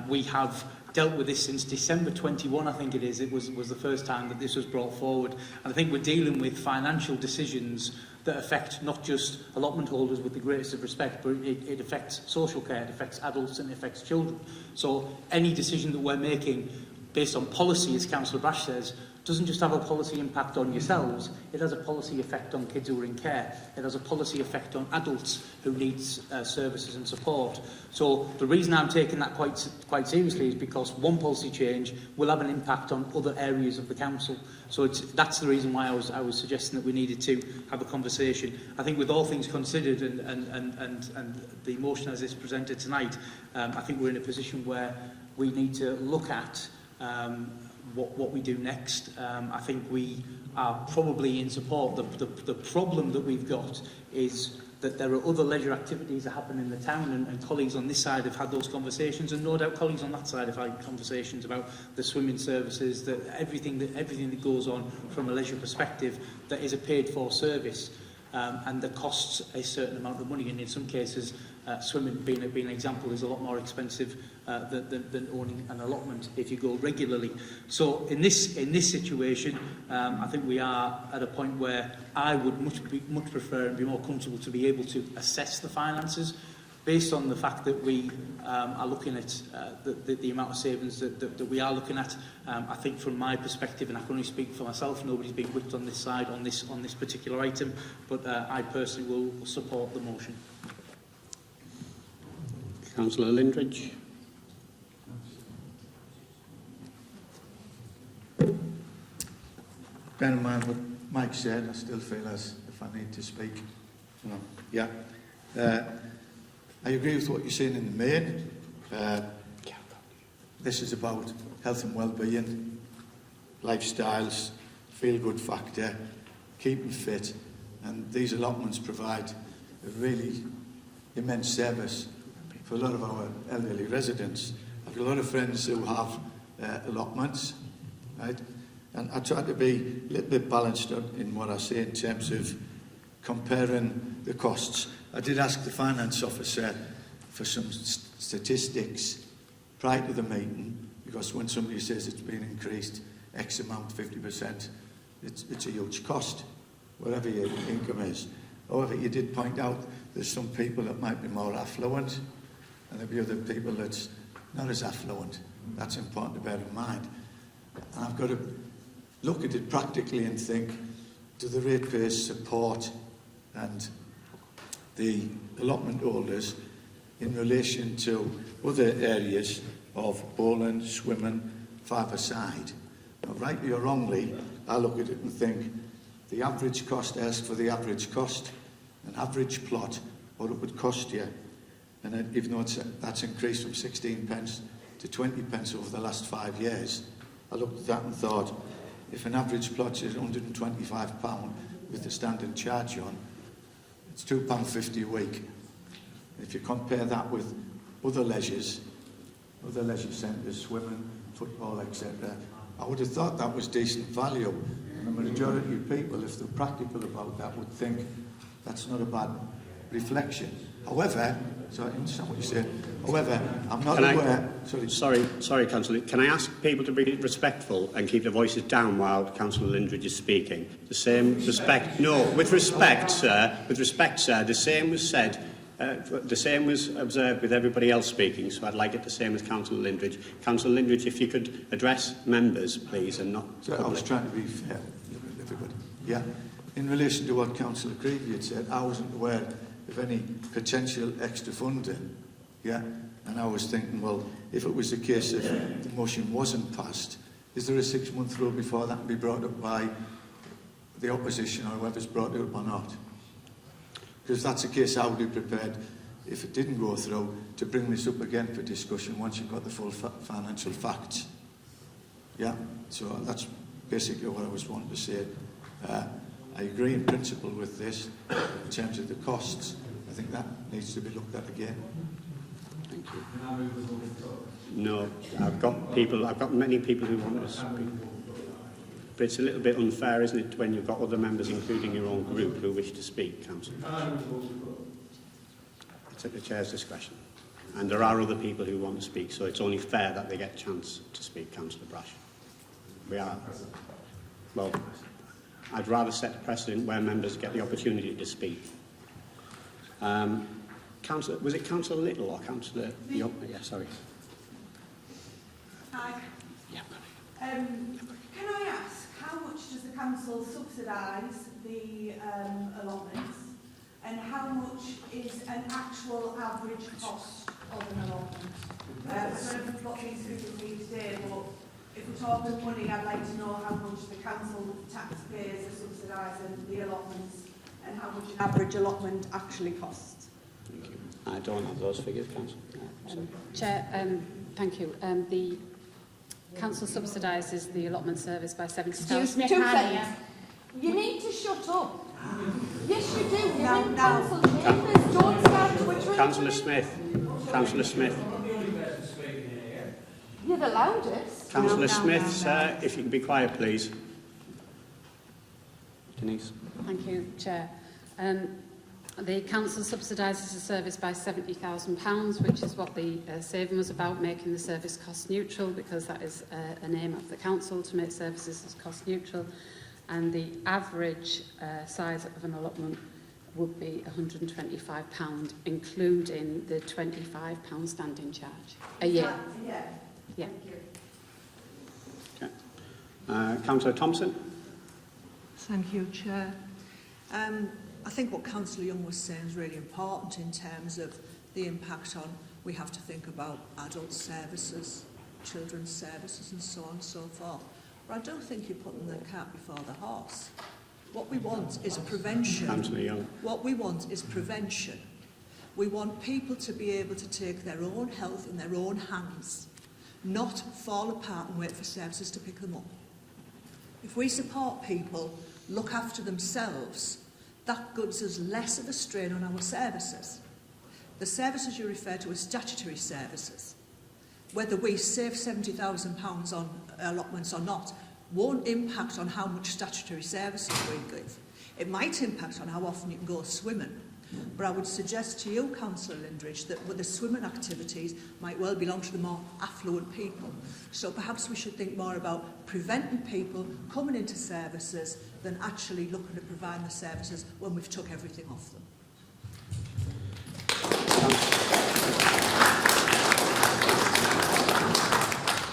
We have dealt with this since December 21, I think it is. It was the first time that this was brought forward. And I think we're dealing with financial decisions that affect not just allotment holders with the greatest of respect, but it affects social care, it affects adults, and it affects children. So any decision that we're making based on policy, as Councillor Brash says, doesn't just have a policy impact on yourselves, it has a policy effect on kids who are in care, it has a policy effect on adults who need services and support. So the reason I'm taking that quite seriously is because one policy change will have an impact on other areas of the council. So that's the reason why I was suggesting that we needed to have a conversation. I think with all things considered and the motion as it's presented tonight, I think we're in a position where we need to look at what we do next. I think we are probably in support. The problem that we've got is that there are other leisure activities that happen in the town, and colleagues on this side have had those conversations, and no doubt colleagues on that side have had conversations about the swimming services, that everything that goes on from a leisure perspective that is a paid-for service. And that costs a certain amount of money, and in some cases, swimming, being an example, is a lot more expensive than owning an allotment if you go regularly. So in this situation, I think we are at a point where I would much prefer and be more comfortable to be able to assess the finances based on the fact that we are looking at the amount of savings that we are looking at. I think from my perspective, and I can only speak for myself, nobody's been whipped on this side on this particular item, but I personally will support the motion. Councillor Lindridge. Bear in mind what Mike said, I still feel as if I need to speak. No. Yeah. I agree with what you're saying in the main. This is about health and well-being, lifestyles, feel-good factor, keeping fit, and these allotments provide a really immense service for a lot of our elderly residents. I've got a lot of friends who have allotments, right? And I try to be a little bit balanced in what I say in terms of comparing the costs. I did ask the finance officer for some statistics prior to the meeting, because when somebody says it's been increased X amount, 50%, it's a huge cost, whatever your income is. However, you did point out there's some people that might be more affluent, and there'll be other people that's not as affluent. That's important to bear in mind. And I've got to look at it practically and think, do the ratepayers support and the allotment holders in relation to other areas of bowling, swimming, five-a-side? Now, rightly or wrongly, I look at it and think the average cost, ask for the average cost, an average plot, what it would cost you. And then, even though that's increased from 16 pence to 20 pence over the last 5 years, I looked at that and thought, if an average plot is £125 with the standard charge on, it's £2.50 a week. If you compare that with other leisure centres, swimming, football, etc., I would have thought that was decent value. And the majority of people, if they're practical about that, would think that's not a bad reflection. However, so I understand what you say. However, I'm not aware. Sorry, Councillor. Can I ask people to be respectful and keep their voices down while Councillor Lindridge is speaking? The same respect. No, with respect, sir. With respect, sir. The same was said. The same was observed with everybody else speaking. So I'd like it the same as Councillor Lindridge. Councillor Lindridge, if you could address members, please, and not. So I was trying to be fair with everybody. Yeah. In relation to what Councillor Creevy had said, I wasn't aware of any potential extra funding, yeah? And I was thinking, well, if it was the case of the motion wasn't passed, is there a 6-month rule before that can be brought up by the opposition or whoever's brought it up or not? Because if that's the case, I would be prepared, if it didn't go through, to bring this up again for discussion once you've got the full financial facts. Yeah? So that's basically what I was wanting to say. I agree in principle with this in terms of the costs. I think that needs to be looked at again. Thank you. No, I've got many people who want to speak. But it's a little bit unfair, isn't it, when you've got other members, including your own group, who wish to speak, Councillor? It's at the Chair's discretion. And there are other people who want to speak, so it's only fair that they get a chance to speak, Councillor Brash. Well, I'd rather set a precedent where members get the opportunity to speak. Councillor, was it Councillor Little or Councillor? Yeah, sorry. Hi. Yeah. Can I ask, how much does the council subsidise the allotments, and how much is an actual average cost of an allotment? I don't know if we've got these figures for you today, but if we're talking money, I'd like to know how much the council taxpayers are subsidising the allotments and how much an average allotment actually costs. Thank you. I don't have those figures, Councillor. Chair, thank you. The council subsidises the allotment service by £70. Excuse me, 2 seconds. You need to shut up. Yes, you do. You're No, in no. council chambers. Don't start twittering. Councillor Smith. Councillor Smith. You're the loudest. Councillor No, no, Smith, no, no. sir, if you can be quiet, please. Denise. Thank you, Chair. The council subsidises the service by £70,000, which is what the saving was about, making the service cost neutral, because that is an aim of the council to make services as cost neutral. And the average size of an allotment would be £125, including the £25 standing charge a year. Yeah. Yeah. Okay. Councillor Thompson. Thank you, Chair. I think what Councillor Young was saying is really important in terms of the impact on, we have to think about adult services, children's services and so on and so forth. But I don't think you're putting the cart before the horse. What we want is prevention. Councillor Young. What we want is prevention. We want people to be able to take their own health in their own hands, not fall apart and wait for services to pick them up. If we support people, look after themselves, that gives us less of a strain on our services. The services you refer to as statutory services, whether we save £70,000 on allotments or not, won't impact on how much statutory services we give. It might impact on how often you can go swimming. But I would suggest to you, Councillor Lindridge, that the swimming activities might well belong to the more affluent people. So perhaps we should think more about preventing people coming into services than actually looking at providing the services when we've took everything off them.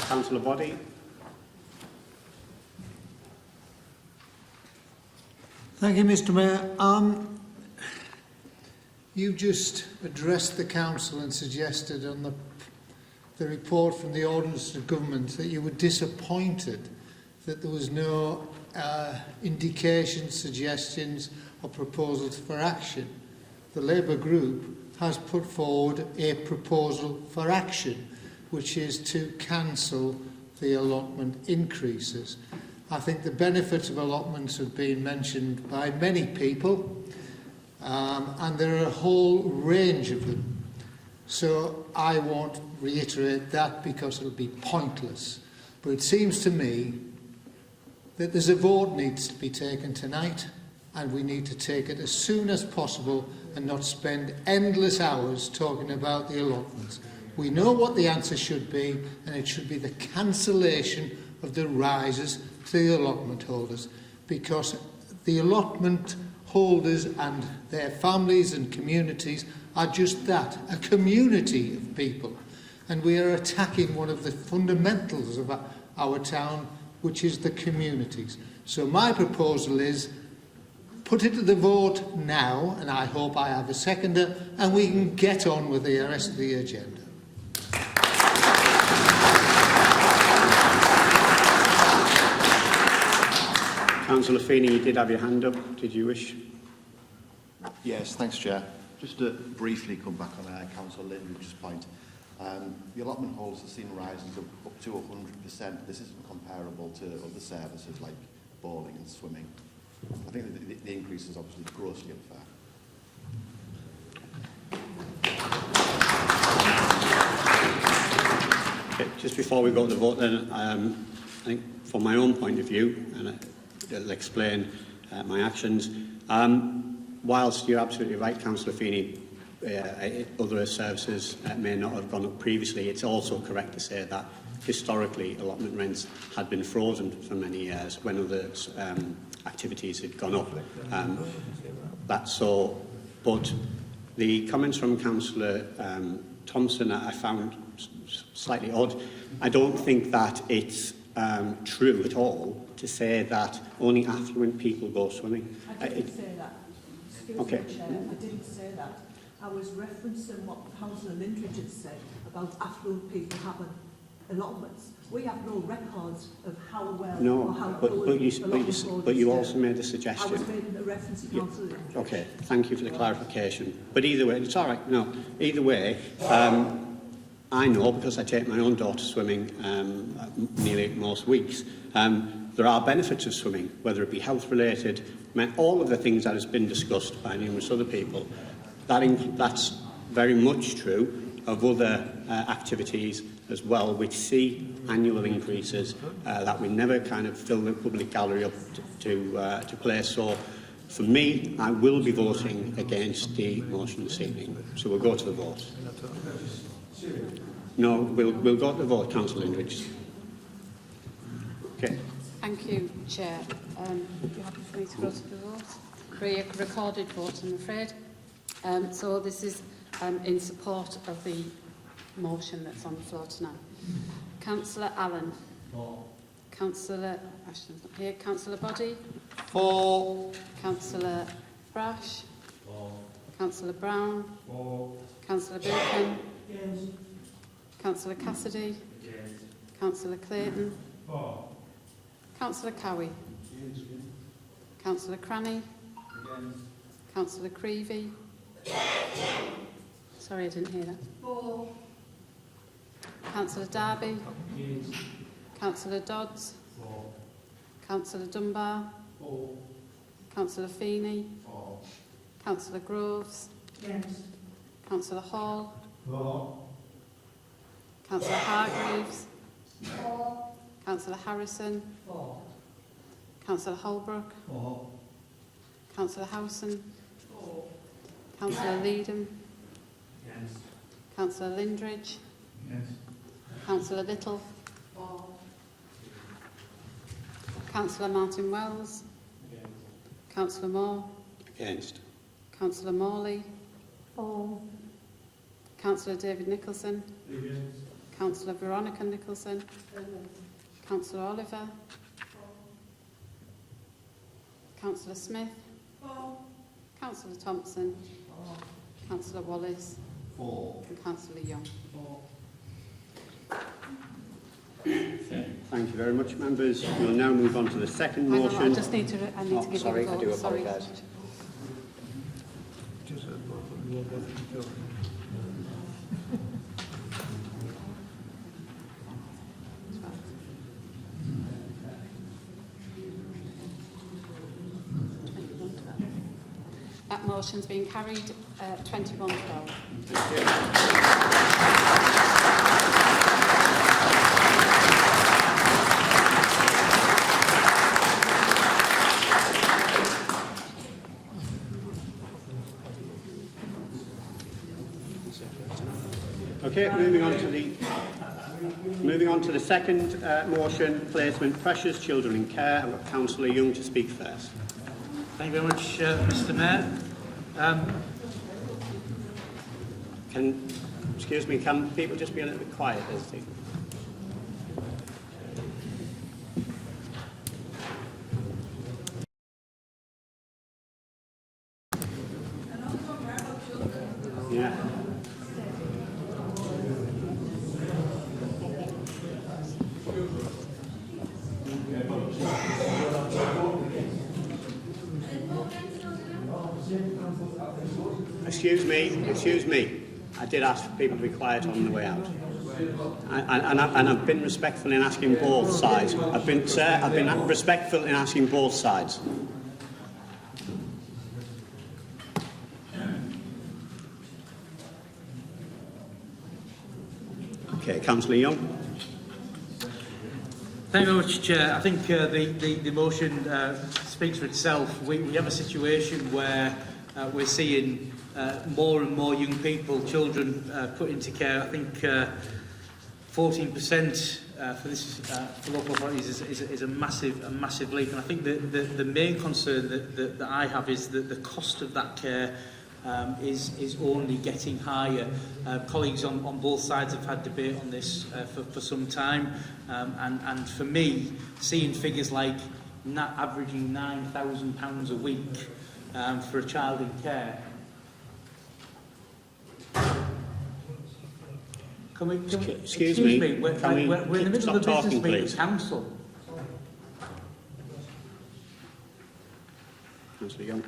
Councillor Boddy. Thank you, Mr. Mayor. You just addressed the council and suggested on the report from the Ordinance of Government that you were disappointed that there was no indications, suggestions or proposals for action. The Labour group has put forward a proposal for action, which is to cancel the allotment increases. I think the benefits of allotments have been mentioned by many people, and there are a whole range of them. So I won't reiterate that because it'll be pointless. But it seems to me that there's a vote needs to be taken tonight, and we need to take it as soon as possible and not spend endless hours talking about the allotments. We know what the answer should be, and it should be the cancellation of the rises to the allotment holders, because the allotment holders and their families and communities are just that, a community of people. And we are attacking one of the fundamentals of our town, which is the communities. So my proposal is put it to the vote now, and I hope I have a seconder, and we can get on with the rest of the agenda. Councillor Feeney, you did have your hand up. Did you wish? Yes, thanks, Chair. Just to briefly come back on Councillor Lindridge's point. The allotment holders have seen rises of up to 100%. This isn't comparable to other services like bowling and swimming. I think the increase is obviously grossly unfair. Okay, just before we go to the vote then, I think from my own point of view, and I'll explain my actions, whilst you're absolutely right, Councillor Feeney, other services may not have gone up previously, it's also correct to say that historically allotment rents had been frozen for many years when other activities had gone up. That's so, but the comments from Councillor Thompson I found slightly odd. I don't think that it's true at all to say that only affluent people go swimming. I didn't say that. Excuse me, Chair, I didn't say that. I was referencing what Councillor Lindridge had said about affluent people having allotments. We have no records of how well or how good but you also made a suggestion. I was making a reference to Councillor Lindridge. Okay, thank you for the clarification. But either way, it's all right. No, either way, I know because I take my own daughter swimming nearly most weeks. There are benefits of swimming, whether it be health-related, I mean, all of the things that has been discussed by numerous other people, that's very much true of other activities as well, which see annual increases that we never kind of fill the public gallery up to place. So, for me, I will be voting against the motion this evening. So we'll go to the vote. No, we'll go to the vote, Councillor Lindridge. Okay. Thank you, Chair. You happy for me to go to the vote? A recorded vote, I'm afraid. So this is in support of the motion that's on the floor tonight. Councillor Allen. For. Councillor Ashton's not here. Councillor Boddy. For. Councillor Brash. For. Councillor Brown. For. Councillor Bacon. Yes. Councillor Cassidy. Yes. Councillor Clayton. For. Councillor Cowie. Yes. Councillor Cranny. Against. Councillor Creevy. Sorry, I didn't hear that. For. Councillor Darby. Yes. Councillor Dodds. For. Councillor Dunbar. For. Councillor Feeney. For. Councillor Groves. Yes. Councillor Hall. For. Councillor Hargreaves. For. Councillor Harrison. For. Councillor Holbrook. For. Councillor Howson. For. Councillor Leedham. Yes. Councillor Lindridge. Yes. Councillor Little. For. Councillor Martin Wells. Against. Councillor Moore. Against. Councillor Morley. For. Councillor David Nicholson. Against. Councillor Veronica Nicholson. Councillor Oliver. Councillor Smith. For. Councillor Thompson. Councillor Wallace. For. And Councillor Young. Thank you very much, members. We'll now move on to the second Hang on, motion. I just need to give sorry, you a vote. I do Sorry. apologise. That motion's been carried 21-12. Okay, moving on to the second motion, placement precious children in care. I've got Councillor Young to speak first. Thank you very much, Mr Mayor. Excuse me, can people just be a little bit quiet as they... Yeah. Excuse me. I did ask people to be quiet on the way out. And I've been respectful in asking both sides. I've been respectful in asking both sides. Okay, Councillor Young. Thank you very much, Chair. I think the motion speaks for itself. We have a situation where we're seeing more and more young people, children, put into care. I think 14% for this for local authorities is a massive leap. And I think the main concern that I have is that the cost of that care is only getting higher. Colleagues on both sides have had debate on this for some time, and for me, seeing figures like averaging £9,000 a week for a child in care. Excuse me. We're in the middle of a business meeting with council. Councillor Young.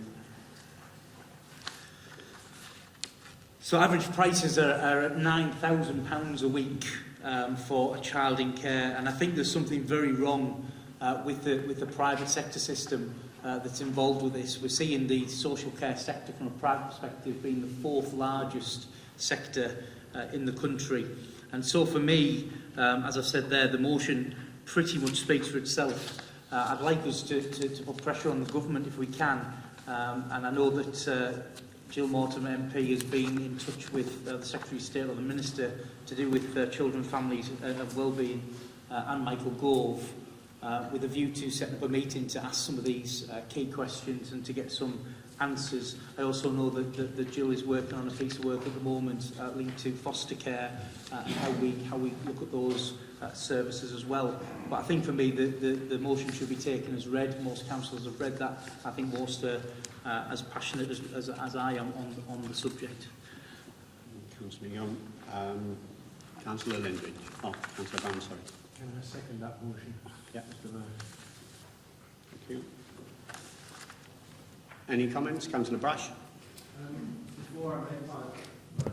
So average prices are at £9,000 a week for a child in care, and I think there's something very wrong with the private sector system that's involved with this. We're seeing the social care sector from a private perspective being the 4th largest sector in the country. And so for me, as I've said there, the motion pretty much speaks for itself. I'd like us to put pressure on the government if we can. And I know that Jill Mortimer MP has been in touch with the Secretary of State or the Minister to do with children, families and wellbeing and Michael Gove, with a view to setting up a meeting to ask some of these key questions and to get some answers. I also know that Jill is working on a piece of work at the moment linked to foster care and how we look at those services as well. But I think for me the motion should be taken as read. Most councillors have read that. I think most are as passionate as I am on the subject. Councillor Young. Councillor Lindridge. Oh, Councillor Brown, sorry. Can I second that motion? Yeah. Mr. Mayor. Thank you. Any comments? Councillor Brash. Before I make my...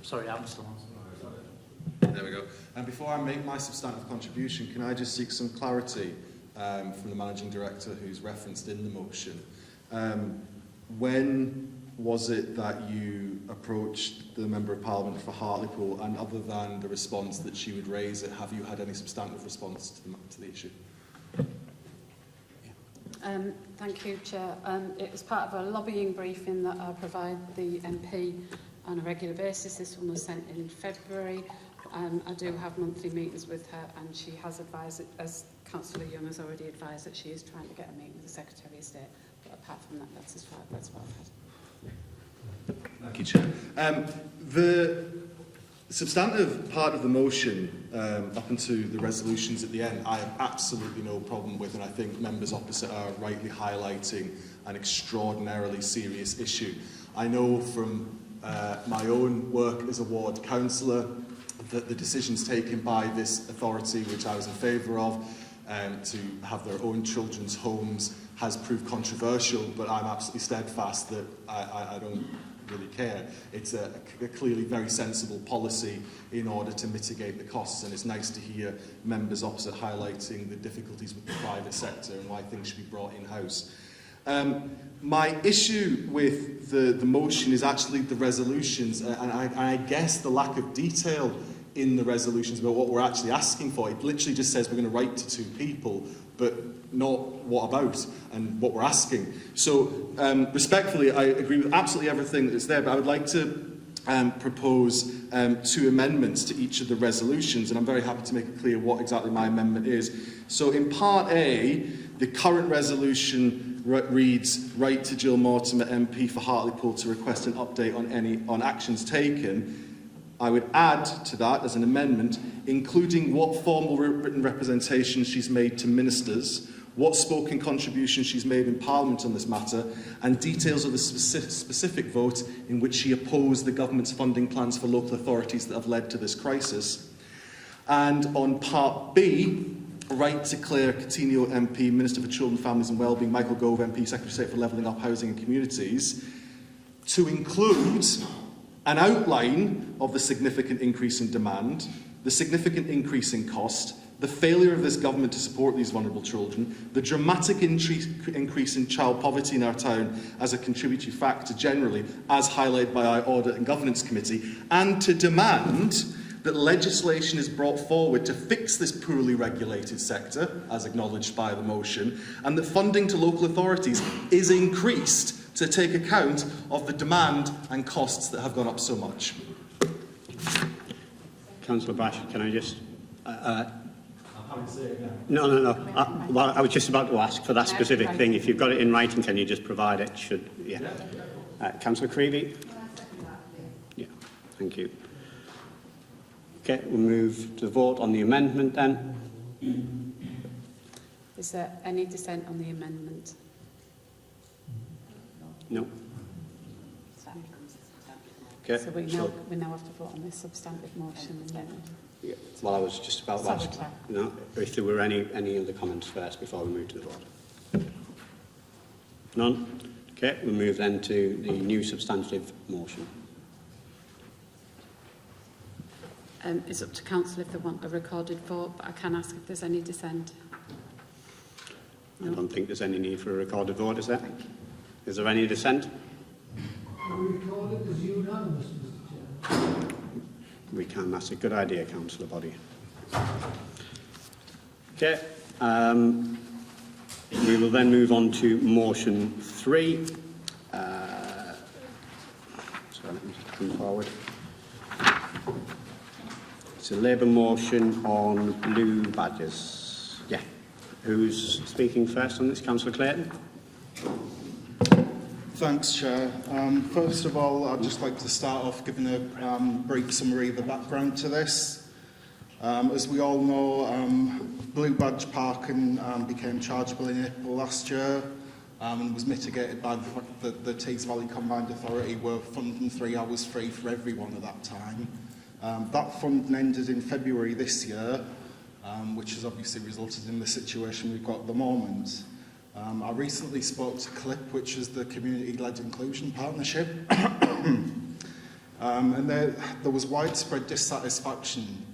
Sorry, I'm still on. There we go. And before I make my substantive contribution, can I just seek some clarity from the Managing Director who's referenced in the motion? When was it that you approached the Member of Parliament for Hartlepool, and other than the response that she would raise it, have you had any substantive response to the issue? Thank you, Chair. It was part of a lobbying briefing that I provide the MP on a regular basis. This one was sent in February. I do have monthly meetings with her, and she has advised, as Councillor Young has already advised, that she is trying to get a meeting with the Secretary of State. But apart from that, that's what I've had. Thank you, Chair. The substantive part of the motion, up into the resolutions at the end, I have absolutely no problem with, and I think members opposite are rightly highlighting an extraordinarily serious issue. I know from my own work as a ward councillor that the decisions taken by this authority, which I was in favour of, to have their own children's homes, has proved controversial, but I'm absolutely steadfast that I don't really care. It's a clearly very sensible policy in order to mitigate the costs, and it's nice to hear members opposite highlighting the difficulties with the private sector and why things should be brought in-house. My issue with the motion is actually the resolutions, and I guess the lack of detail in the resolutions about what we're actually asking for. It literally just says we're going to write to 2 people, but not what about and what we're asking. So, respectfully, I agree with absolutely everything that's there, but I would like to propose 2 amendments to each of the resolutions, and I'm very happy to make it clear what exactly my amendment is. So, in Part A, the current resolution reads, write to Jill Mortimer MP for Hartlepool to request an update on actions taken. I would add to that as an amendment, including what formal written representation she's made to ministers, what spoken contribution she's made in Parliament on this matter, and details of the specific vote in which she opposed the government's funding plans for local authorities that have led to this crisis. And on Part B, write to Claire Coutinho MP, Minister for Children, Families and Wellbeing, Michael Gove MP, Secretary of State for Levelling Up Housing and Communities, to include an outline of the significant increase in demand, the significant increase in cost, the failure of this government to support these vulnerable children, the dramatic increase in child poverty in our town as a contributory factor generally, as highlighted by our Audit and Governance Committee, and to demand that legislation is brought forward to fix this poorly regulated sector, as acknowledged by the motion, and that funding to local authorities is increased to take account of the demand and costs that have gone up so much. Councillor Brash, can I just... I'm happy to say it now. No. Well, I was just about to ask for that specific thing. If you've got it in writing, can you just provide it? Councillor Creevy? Yeah, thank you. Okay, we'll move to the vote on the amendment then. Is there any dissent on the amendment? No. Okay. So we now have to vote on this substantive motion. Yeah. Well, I was just about to ask if there were any other comments first before we move to the vote. None? Okay, we'll move then to the new substantive motion. It's up to council if they want a recorded vote, but I can ask if there's any dissent. I don't think there's any need for a recorded vote, is there? Is there any dissent? We record it as unanimous, Mr. Chair. We can. That's a good idea, Councillor Body. Okay. We will then move on to motion 3. So let me just come forward. It's a Labour motion on blue badges. Yeah. Who's speaking first on this? Councillor Clayton? Thanks, Chair. First of all, I'd just like to start off giving a brief summary of the background to this. As we all know, Blue Badge parking became chargeable in April last year and was mitigated by the fact that the Tees Valley Combined Authority were funding 3 hours free for everyone at that time. That funding ended in February this year, which has obviously resulted in the situation we've got at the moment. I recently spoke to CLIP, which is the Community-Led Inclusion Partnership, and there was widespread dissatisfaction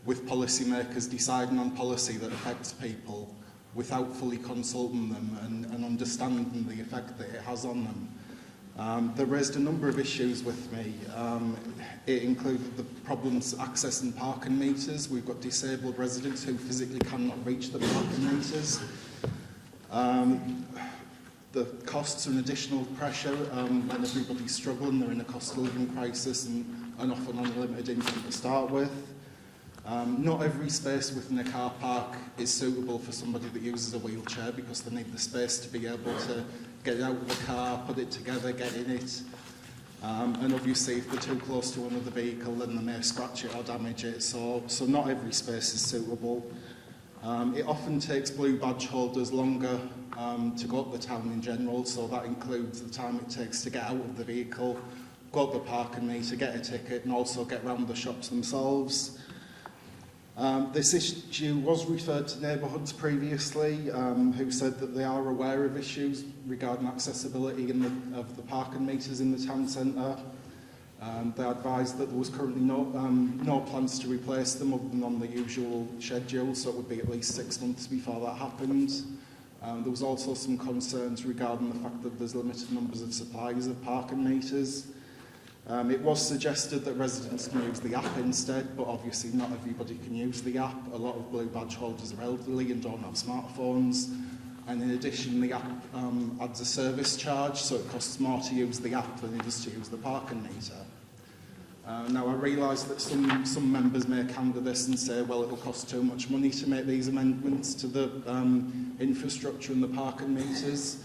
with policymakers deciding on policy that affects people without fully consulting them and understanding the effect that it has on them. They raised a number of issues with me. It included the problems accessing parking meters. We've got disabled residents who physically cannot reach the parking meters. The costs are an additional pressure when everybody's struggling. They're in a cost of living crisis and often on a limited income to start with. Not every space within a car park is suitable for somebody that uses a wheelchair because they need the space to be able to get out of the car, put it together, get in it. And obviously if they're too close to another vehicle then they may scratch it or damage it, so not every space is suitable. It often takes blue badge holders longer to go up the town in general, so that includes the time it takes to get out of the vehicle, go up the parking meter, get a ticket and also get round the shops themselves. This issue was referred to neighbourhoods previously, who said that they are aware of issues regarding accessibility of the parking meters in the town centre. They advised that there was currently no plans to replace them other than on the usual schedule, so it would be at least 6 months before that happened. There was also some concerns regarding the fact that there's limited numbers of suppliers of parking meters. It was suggested that residents can use the app instead, but obviously not everybody can use the app. A lot of blue badge holders are elderly and don't have smartphones. And in addition, the app adds a service charge, so it costs more to use the app than it does to use the parking meter. Now, I realise that some members may counter this and say, well, it will cost too much money to make these amendments to the infrastructure and the parking meters.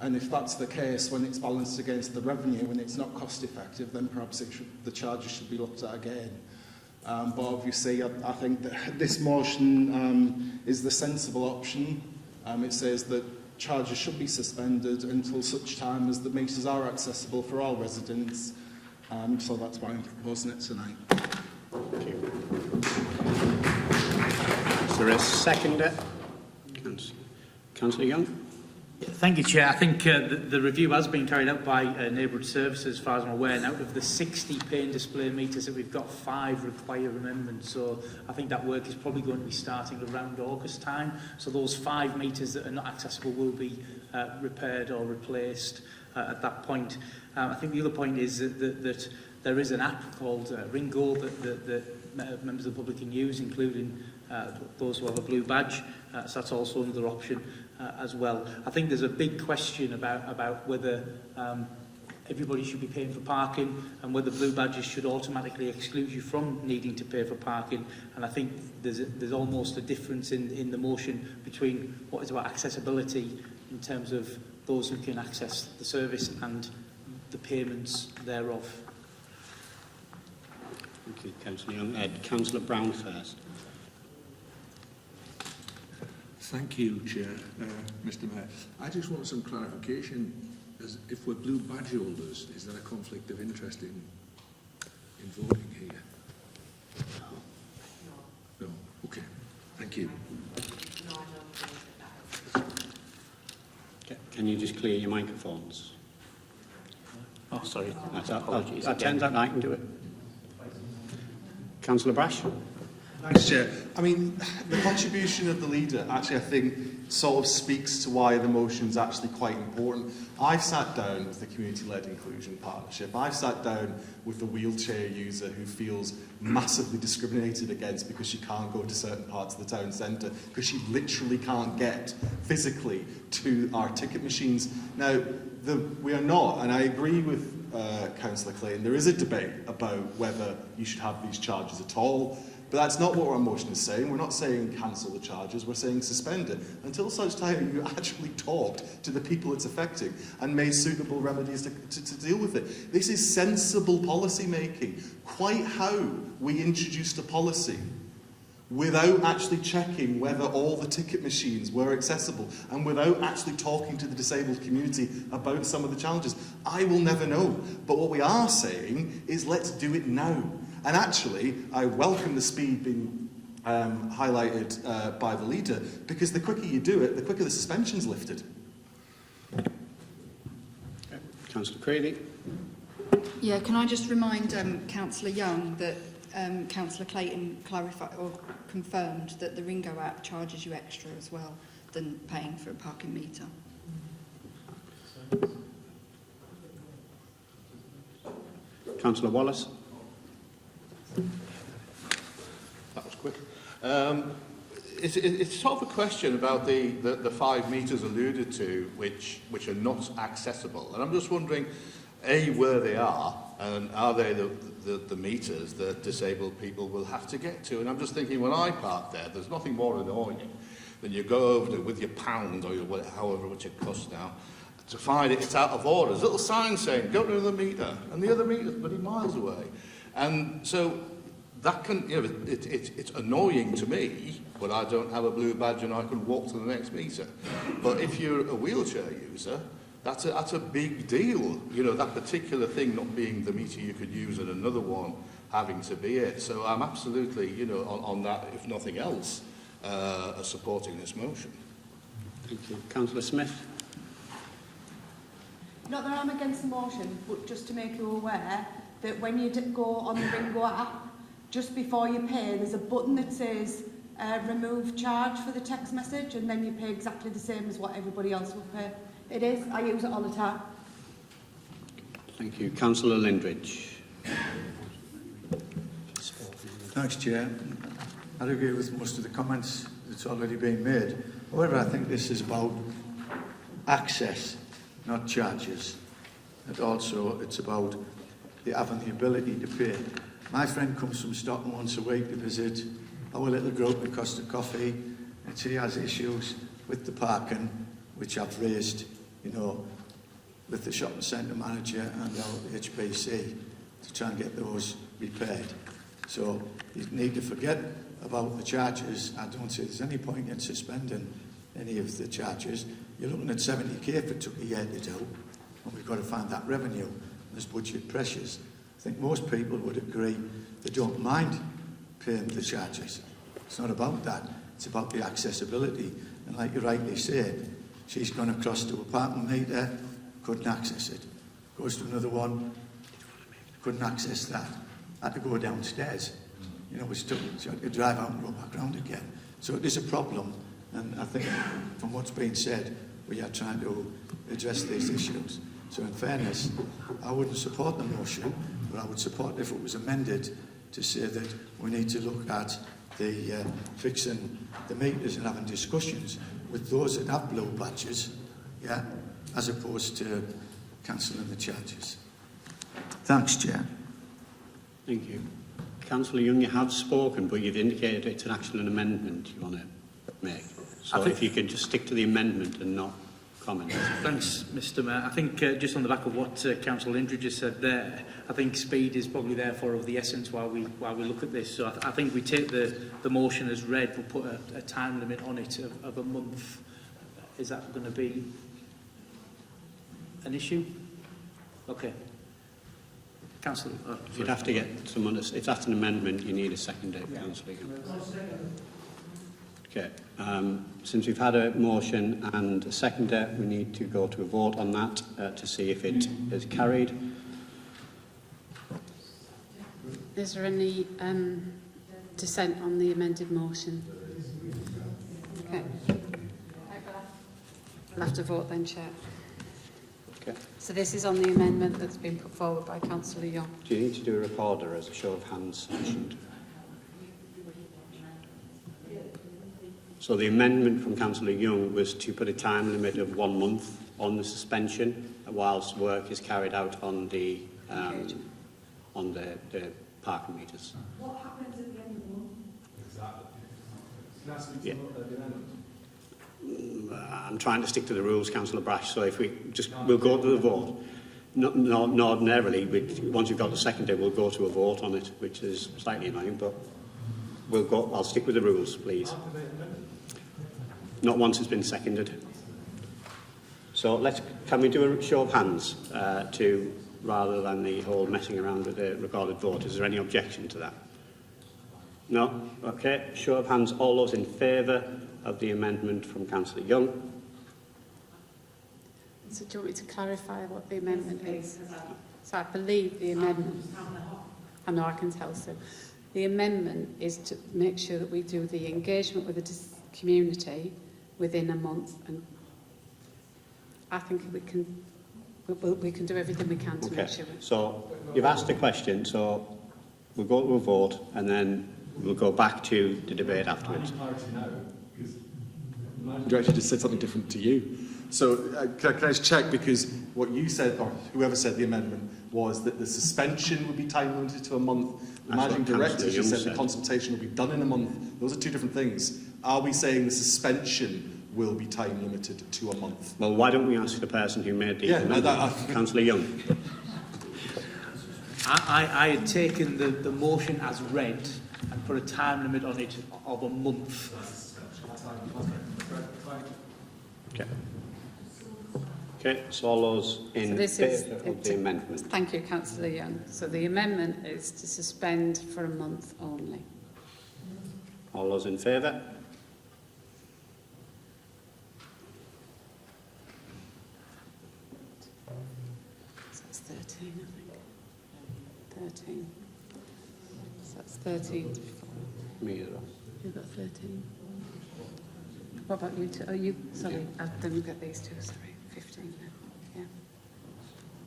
And if that's the case, when it's balanced against the revenue and it's not cost effective, then perhaps the charges should be looked at again. But obviously, I think that this motion is the sensible option. It says that charges should be suspended until such time as the meters are accessible for all residents. So that's why I'm proposing it tonight. Thank you. Is there a seconder? Councillor Young? Thank you, Chair. I think the review has been carried out by Neighbourhood Services, as far as I'm aware, and out of the 60 pay and display meters that we've got, 5 require amendments. So I think that work is probably going to be starting around August time. So those 5 meters that are not accessible will be repaired or replaced at that point. I think the other point is that there is an app called Ringo that members of the public can use, including those who have a blue badge. So that's also another option as well. I think there's a big question about whether everybody should be paying for parking and whether blue badges should automatically exclude you from needing to pay for parking. And I think there's almost a difference in the motion between what is about accessibility in terms of those who can access the service and the payments thereof. Thank you, Councillor Young. Councillor Brown first. Thank you, Chair. Mr Mayor, I just want some clarification. As if we're blue badge holders, is there a conflict of interest in voting here? No. Okay. Thank you. Can you just clear your microphones? Oh, sorry. That turns out I can do it. Councillor Brash? Thanks, Chair. I mean, the contribution of the leader actually, I think, sort of speaks to why the motion's actually quite important. I've sat down with the Community-Led Inclusion Partnership. I've sat down with the wheelchair user who feels massively discriminated against because she can't go to certain parts of the town centre, because she literally can't get physically to our ticket machines. Now, we are not, and I agree with Councillor Clayton, there is a debate about whether you should have these charges at all. But that's not what our motion is saying. We're not saying cancel the charges, we're saying suspend it until such time you actually talked to the people it's affecting and made suitable remedies to deal with it. This is sensible policy making. Quite how we introduced a policy without actually checking whether all the ticket machines were accessible and without actually talking to the disabled community about some of the challenges. I will never know. But what we are saying is let's do it now. And actually, I welcome the speed being highlighted by the leader, because the quicker you do it, the quicker the suspension's lifted. Councillor Cravey. Yeah, can I just remind Councillor Young that Councillor Clayton clarified or confirmed that the Ringo app charges you extra as well than paying for a parking meter. Councillor Wallace. That was quick. It's sort of a question about the 5 metres alluded to, which are not accessible. And I'm just wondering, A, where they are, and are they the metres that disabled people will have to get to? And I'm just thinking, when I park there, there's nothing more annoying than you go over to, with your pound or your, however much it costs now, to find it's out of order. There's a little sign saying, go to the meter, and the other meter's bloody miles away. And so that can, you know, it's annoying to me, but I don't have a blue badge and I can walk to the next meter. But if you're a wheelchair user, that's a big deal. You know, that particular thing not being the meter you could use and another one having to be it. So I'm absolutely, you know, on that, if nothing else, supporting this motion. Thank you. Councillor Smith. Not that I'm against the motion, but just to make you aware that when you go on the Ringo app, just before you pay, there's a button that says remove charge for the text message, and then you pay exactly the same as what everybody else would pay. It is. I use it all the time. Thank you. Councillor Lindridge. Thanks, Chair. I agree with most of the comments that's already been made. However, I think this is about access, not charges. And also, it's about having the ability to pay. My friend comes from Stockton once a week to visit our little group at Costa Coffee, and she has issues with the parking, which I've raised, you know, with the shopping centre manager and our HBC to try and get those repaired. So you need to forget about the charges. I don't see there's any point in suspending any of the charges. You're looking at 70k if it took a year to do, and we've got to find that revenue. There's budget pressures. I think most people would agree they don't mind paying the charges. It's not about that. It's about the accessibility. And like you rightly said, she's gone across to a parking meter, couldn't access it. Goes to another one, couldn't access that. Had to go downstairs. You know, she had to drive out and go back round again. So it is a problem. And I think from what's been said, we are trying to address these issues. So in fairness, I wouldn't support the motion, but I would support if it was amended to say that we need to look at the fixing the meters and having discussions with those that have blue badges, yeah, as opposed to cancelling the charges. Thanks, Chair. Thank you. Councillor Young, you have spoken, but you've indicated it's an actual amendment you want to make. So if you could just stick to the amendment and not comment. Thanks, Mr Mayor. I think just on the back of what Councillor Lindridge just said there, I think speed is probably therefore of the essence while we look at this. So I think we take the motion as read, we'll put a time limit on it of a month. Is that going to be an issue? Okay. Councillor. You'd have to get someone, if that's an amendment, you need a seconder, Councillor. Okay. Since we've had a motion and a seconder, we need to go to a vote on that to see if it is carried. Is there any dissent on the amended motion? Okay. We'll have to vote then, Chair. Okay. So this is on the amendment that's been put forward by Councillor Young. Do you need to do a recorder as a show of hands mentioned? So the amendment from Councillor Young was to put a time limit of 1 month on the suspension whilst work is carried out on the parking meters. What happens at the end of the month? Yeah. I'm trying to stick to the rules, Councillor Brash, so if we'll go to the vote. Not ordinarily, once you've got the seconder, we'll go to a vote on it, which is slightly annoying, but I'll stick with the rules, please. Not once it's been seconded. So can we do a show of hands rather than the whole messing around with the recorded vote? Is there any objection to that? No? Okay. Show of hands. All those in favour of the amendment from Councillor Young? So do you want me to clarify what the amendment is? So I believe the amendment... I know, I can tell, so. The amendment is to make sure that we do the engagement with the community within a month, and I think we can do everything we can to make sure. So you've asked a question, so we'll go to a vote and then we'll go back to the debate afterwards. Director just said something different to you. So can I just check, because what you said, or whoever said the amendment, was that the suspension would be time limited to a month. The managing director just said the consultation will be done in a month. Those are two different things. Are we saying the suspension will be time limited to a month? Well, why don't we ask the person who made the amendment? Councillor Young. I had taken the motion as read and put a time limit on it of a month. Okay. Okay, so all those in favour of the amendment? Thank you, Councillor Young. So the amendment is to suspend for a month only. All those in favour? So that's 13, I think. 13. So that's 13 to 4. Me as well. You've got 13. What about you two? Oh, you, sorry, then we've got these two, sorry. 15 then, yeah.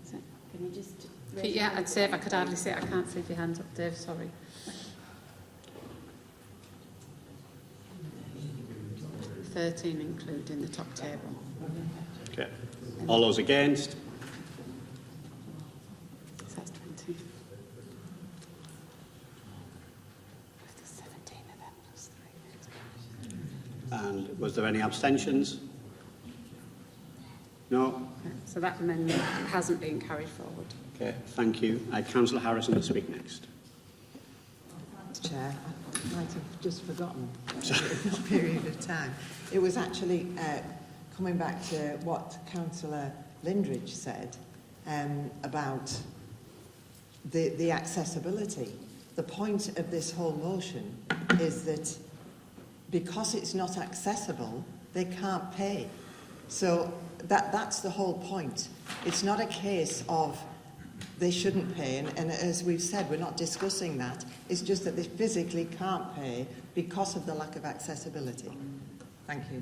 Is it? Can you just... Yeah, I'd say if I could hardly see it, I can't see your hand up, Dave, sorry. $13 including the top table. Okay. All those against? So that's 20. There's 17 of them plus 3. And was there any abstentions? No? Okay, so that amendment hasn't been carried forward. Okay, thank you. Councillor Harrison will speak next. Chair, I might have just forgotten a period of time. It was actually coming back to what Councillor Lindridge said about the accessibility. The point of this whole motion is that because it's not accessible, they can't pay. So that's the whole point. It's not a case of they shouldn't pay, and as we've said, we're not discussing that. It's just that they physically can't pay because of the lack of accessibility. Thank you.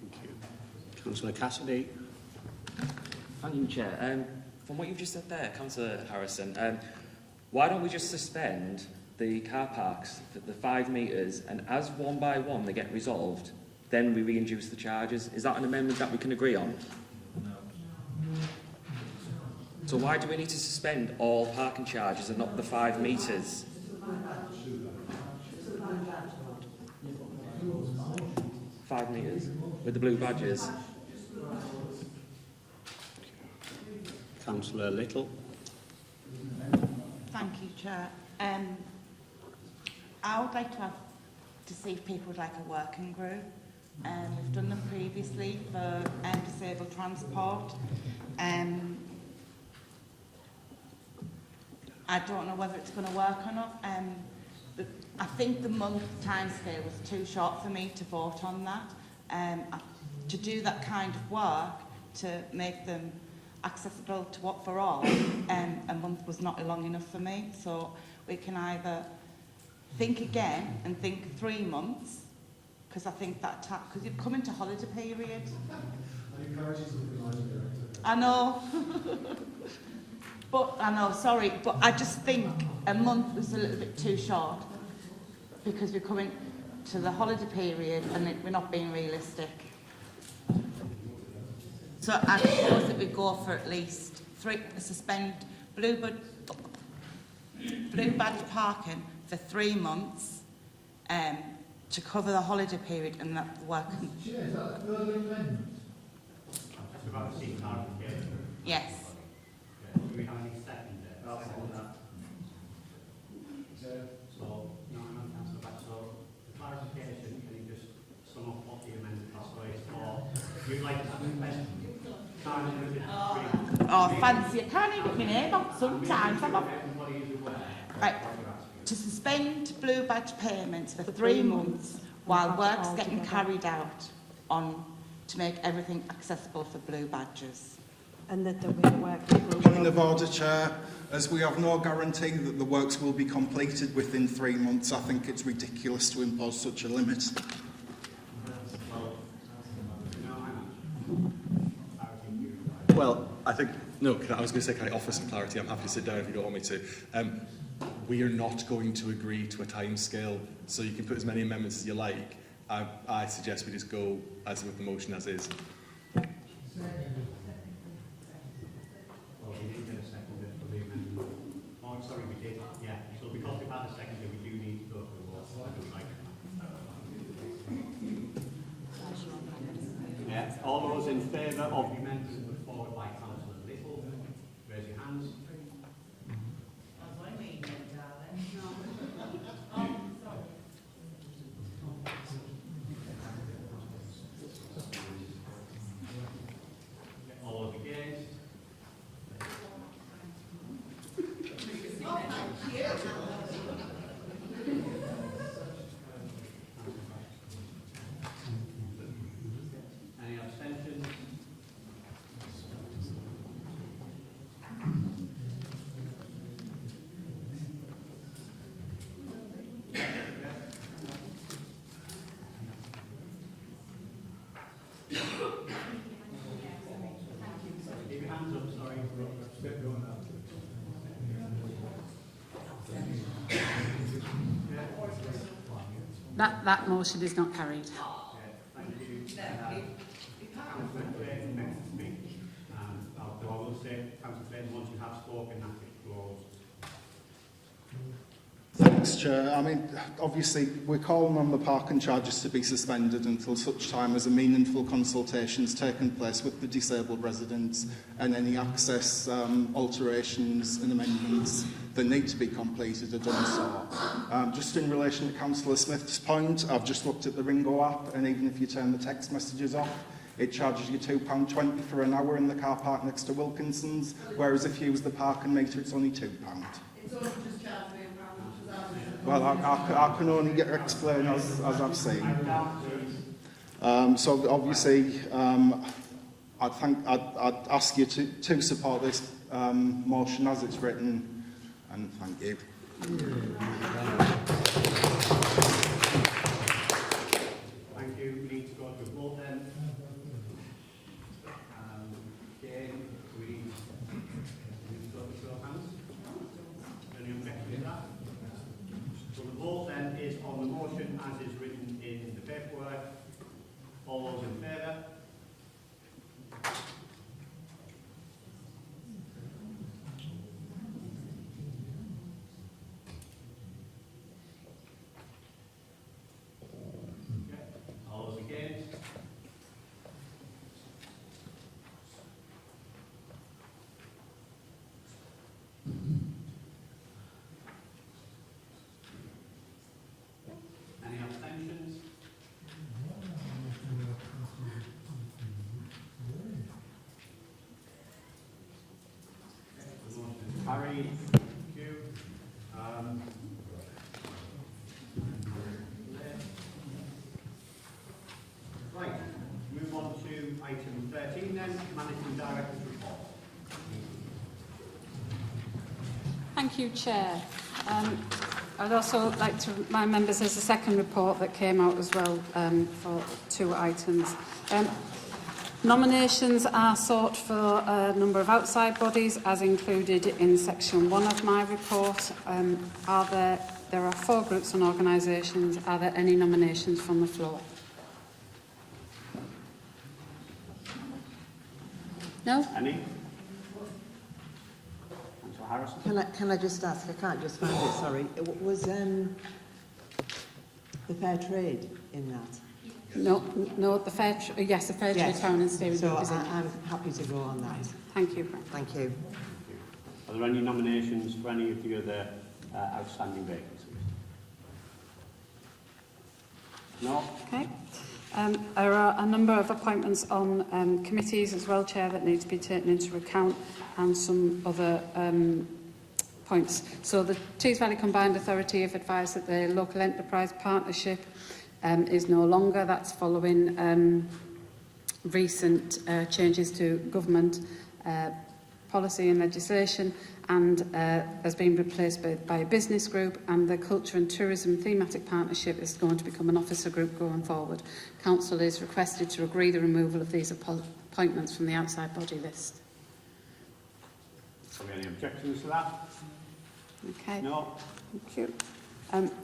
Thank you. Councillor Cassidy. Thank you, Chair. From what you've just said there, Councillor Harrison, why don't we just suspend the car parks, the 5 metres, and as one by one they get resolved, then we reintroduce the charges? Is that an amendment that we can agree on? No. So why do we need to suspend all parking charges and not the 5 metres? $5 metres with the blue badges. Councillor Little. Thank you, Chair. I would like to see if people would like a working group. We've done them previously for disabled transport. I don't know whether it's going to work or not. I think the month timescale was too short for me to vote on that. To do that kind of work, to make them accessible to what for all, a month was not long enough for me. So we can either think again and think 3 months, because I think that because you've come into holiday period. I know. But I know, sorry, but I just think a month was a little bit too short because we're coming to the holiday period and we're not being realistic. So I propose that we go for at least suspend Blue Badge parking for 3 months to cover the holiday period and that work. Yes. Do we have any second there? I'll second that. So, no, I'm not Councillor Batch. So, clarification, can you just sum up what the amendment is? So it's for, you'd like to suspend Oh, fancy. I can't even get my name out sometimes. Right. To suspend Blue Badge payments for 3 months while work's getting carried out to make everything accessible for Blue Badges. And that the work Point of order, Chair. As we have no guarantee that the works will be completed within 3 months, I think it's ridiculous to impose such a limit. Well, I think, no, I was going to say, can I offer some clarity? I'm happy to sit down if you don't want me to. We are not going to agree to a timescale, so you can put as many amendments as you like. I suggest we just go as with the motion as is. Sorry, we did. Yeah. So because we've had a second, we do need to go through what all those in favour of the amendment put forward by Councillor Little, raise your hands. All those against? Any abstentions? Keep your hands up, sorry. That motion is not carried. I will say, Councillor Clayton, once you have spoken, that is closed. Thanks, Chair. I mean, obviously, we're calling on the parking charges to be suspended until such time as a meaningful consultation has taken place with the disabled residents and any access alterations and amendments that need to be completed are done so. Just in relation to Councillor Smith's point, I've just looked at the Ringo app, and even if you turn the text messages off, it charges you £2.20 for an hour in the car park next to Wilkinson's, whereas if you use the parking meter, it's only £2. It's only just charged me Well, I can only explain as I've seen. So obviously, I'd ask you to support this motion as it's written, and thank you. Thank you. We need to go to a vote then. Again, we need to go to show of hands. Any objection to that? So the vote then is on the motion as is written in the paperwork. All those in favour? All those against? Any abstentions? The motion is carried. Thank you. Right, move on to item 13 then, Managing Director's report. Thank you, Chair. I'd also like to remind members there's a second report that came out as well for 2 items. Nominations are sought for a number of outside bodies as included in section 1 of my report. There are 4 groups and organisations. Are there any nominations from the floor? No? Any? Councillor Harrison? Can I just ask, I can't just find it, sorry. Was the fair trade in that? No, the fair yes, the fair trade town and steering so group is in. I'm happy to go on that. Thank you. Thank you. Are there any nominations for any of the other outstanding vacancies? No? Okay. There are a number of appointments on committees as well, Chair, that need to be taken into account, and some other points. So the Tees Valley Combined Authority have advised that the local enterprise partnership is no longer. That's following recent changes to government policy and legislation, and has been replaced by a business group, and the Culture and Tourism Thematic Partnership is going to become an officer group going forward. Council is requested to agree the removal of these appointments from the outside body list. Are there any objections to that? Okay. No? Thank you.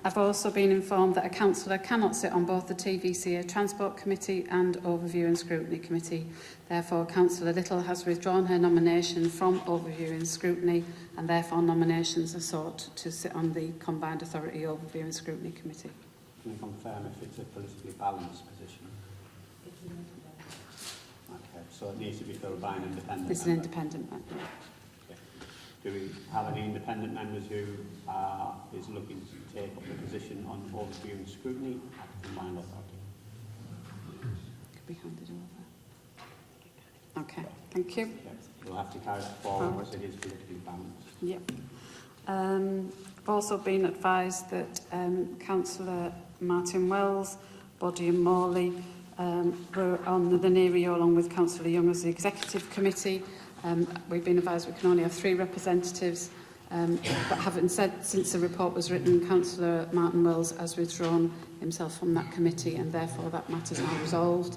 I've also been informed that a councillor cannot sit on both the TVCA Transport Committee and Overview and Scrutiny Committee. Therefore, Councillor Little has withdrawn her nomination from Overview and Scrutiny, and therefore nominations are sought to sit on the Combined Authority Overview and Scrutiny Committee. Can you confirm if it's a politically balanced position? Okay, so it needs to be filled by an independent It's member. an independent member. Okay. Do we have any independent members who is looking to take up the position on Overview and Scrutiny at the Combined Authority? Could be handed over. Okay, thank you. Okay. We'll have to carry that forward because it is politically balanced. Yep. I've also been advised that Councillor Martin Wells, Bodie and Morley were on the NERIO along with Councillor Young as the Executive Committee. We've been advised we can only have 3 representatives, but having said, since the report was written, Councillor Martin Wells has withdrawn himself from that committee, and therefore that matter is now resolved.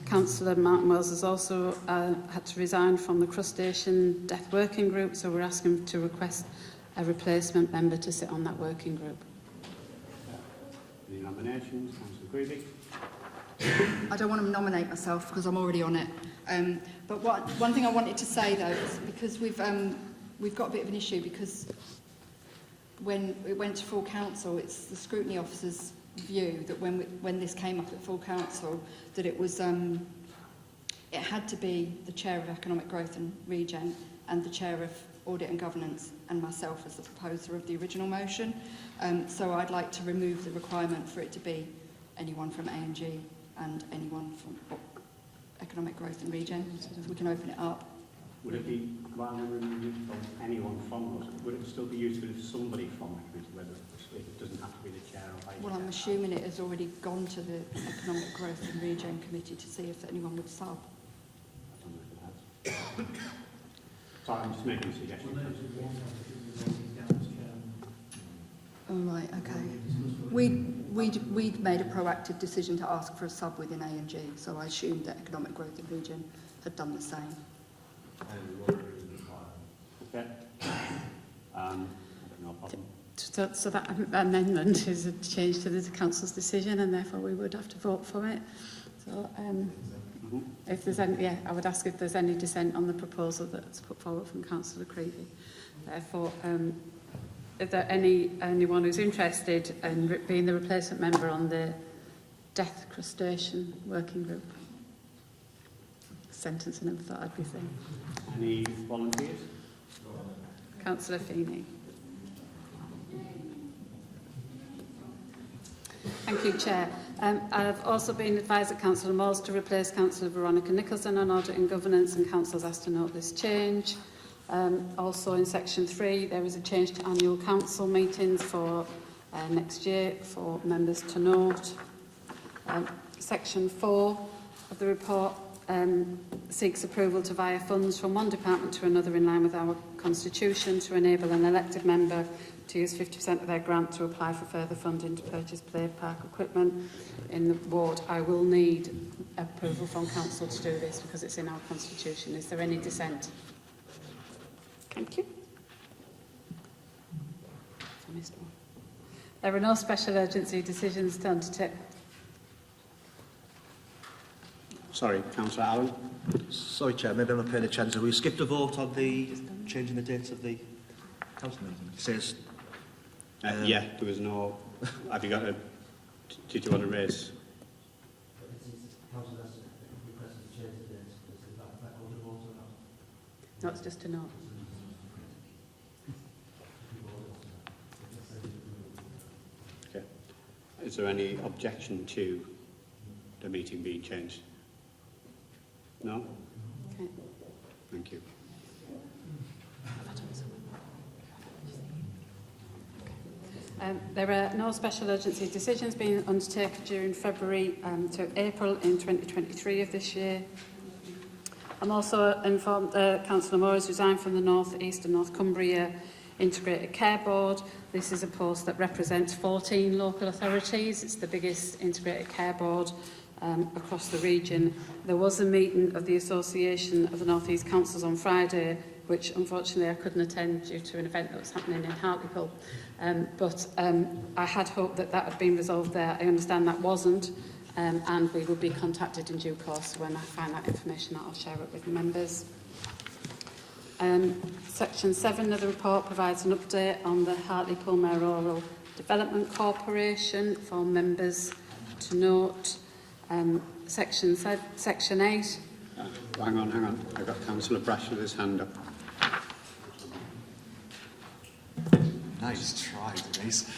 Councillor Martin Wells has also had to resign from the Crustacean Death Working Group, so we're asking to request a replacement member to sit on that working group. Any nominations? Councillor Greeley? I don't want to nominate myself because I'm already on it. But one thing I wanted to say though is because we've got a bit of an issue because when it went to full council, it's the scrutiny officer's view that when this came up at full council, that it was it had to be the chair of Economic Growth and Regen and the chair of Audit and Governance and myself as the proposer of the original motion. So I'd like to remove the requirement for it to be anyone from A&G and anyone from Economic Growth and Regen. So we can open it up. Would it be, rather than removing from anyone from us, would it still be useful if somebody from the committee, whether it doesn't have to be the chair or vice Well, I'm assuming it has already gone to the Economic Growth and Regen Committee to see if anyone would sub. I don't know if it has. Sorry, I'm just making a suggestion. Oh, right, okay. We'd made a proactive decision to ask for a sub within A&G, so I assumed that Economic Growth and Regen had done the same. Okay. No problem. So that amendment is a change to the council's decision, and therefore we would have to vote for it. So if there's any, I would ask if there's any dissent on the proposal that's put forward from Councillor Creevy. Therefore, is there anyone who's interested in being the replacement member on the Death Crustacean Working Group? Sentence I never thought I'd be saying. Any volunteers? Councillor Feeney. Thank you, Chair. I've also been advised that Councillor Moores to replace Councillor Veronica Nicholson on Audit and Governance, and Council's asked to note this change. Also in section 3, there is a change to annual council meetings for next year for members to note. Section 4 of the report seeks approval to via funds from one department to another in line with our constitution to enable an elected member to use 50% of their grant to apply for further funding to purchase play park equipment in the ward. I will need approval from council to do this because it's in our constitution. Is there any dissent? Thank you. I missed one. There are no special urgency decisions to undertake. Sorry, Councillor Allen. Sorry, Chair, maybe I'm not paying attention. We skipped a vote on the changing the dates of the council meeting. It says... Yeah, there was no... Have you got a... Did you want to raise... No, it's just a note. Okay. Is there any objection to the meeting being changed? No? Okay. Thank you. There are no special urgency decisions being undertaken during February to April in 2023 of this year. I'm also informed Councillor Moore has resigned from the North East and North Cumbria Integrated Care Board. This is a post that represents 14 local authorities. It's the biggest integrated care board across the region. There was a meeting of the Association of the North East Councils on Friday, which unfortunately I couldn't attend due to an event that was happening in Hartlepool. But I had hoped that that had been resolved there. I understand that wasn't, and we will be contacted in due course. When I find that information out, I'll share it with the members. Section 7 of the report provides an update on the Hartlepool Mayoral Development Corporation for members to note. Section 8. Hang on. I've got Councillor Brash with his hand up. Nice try, Denise.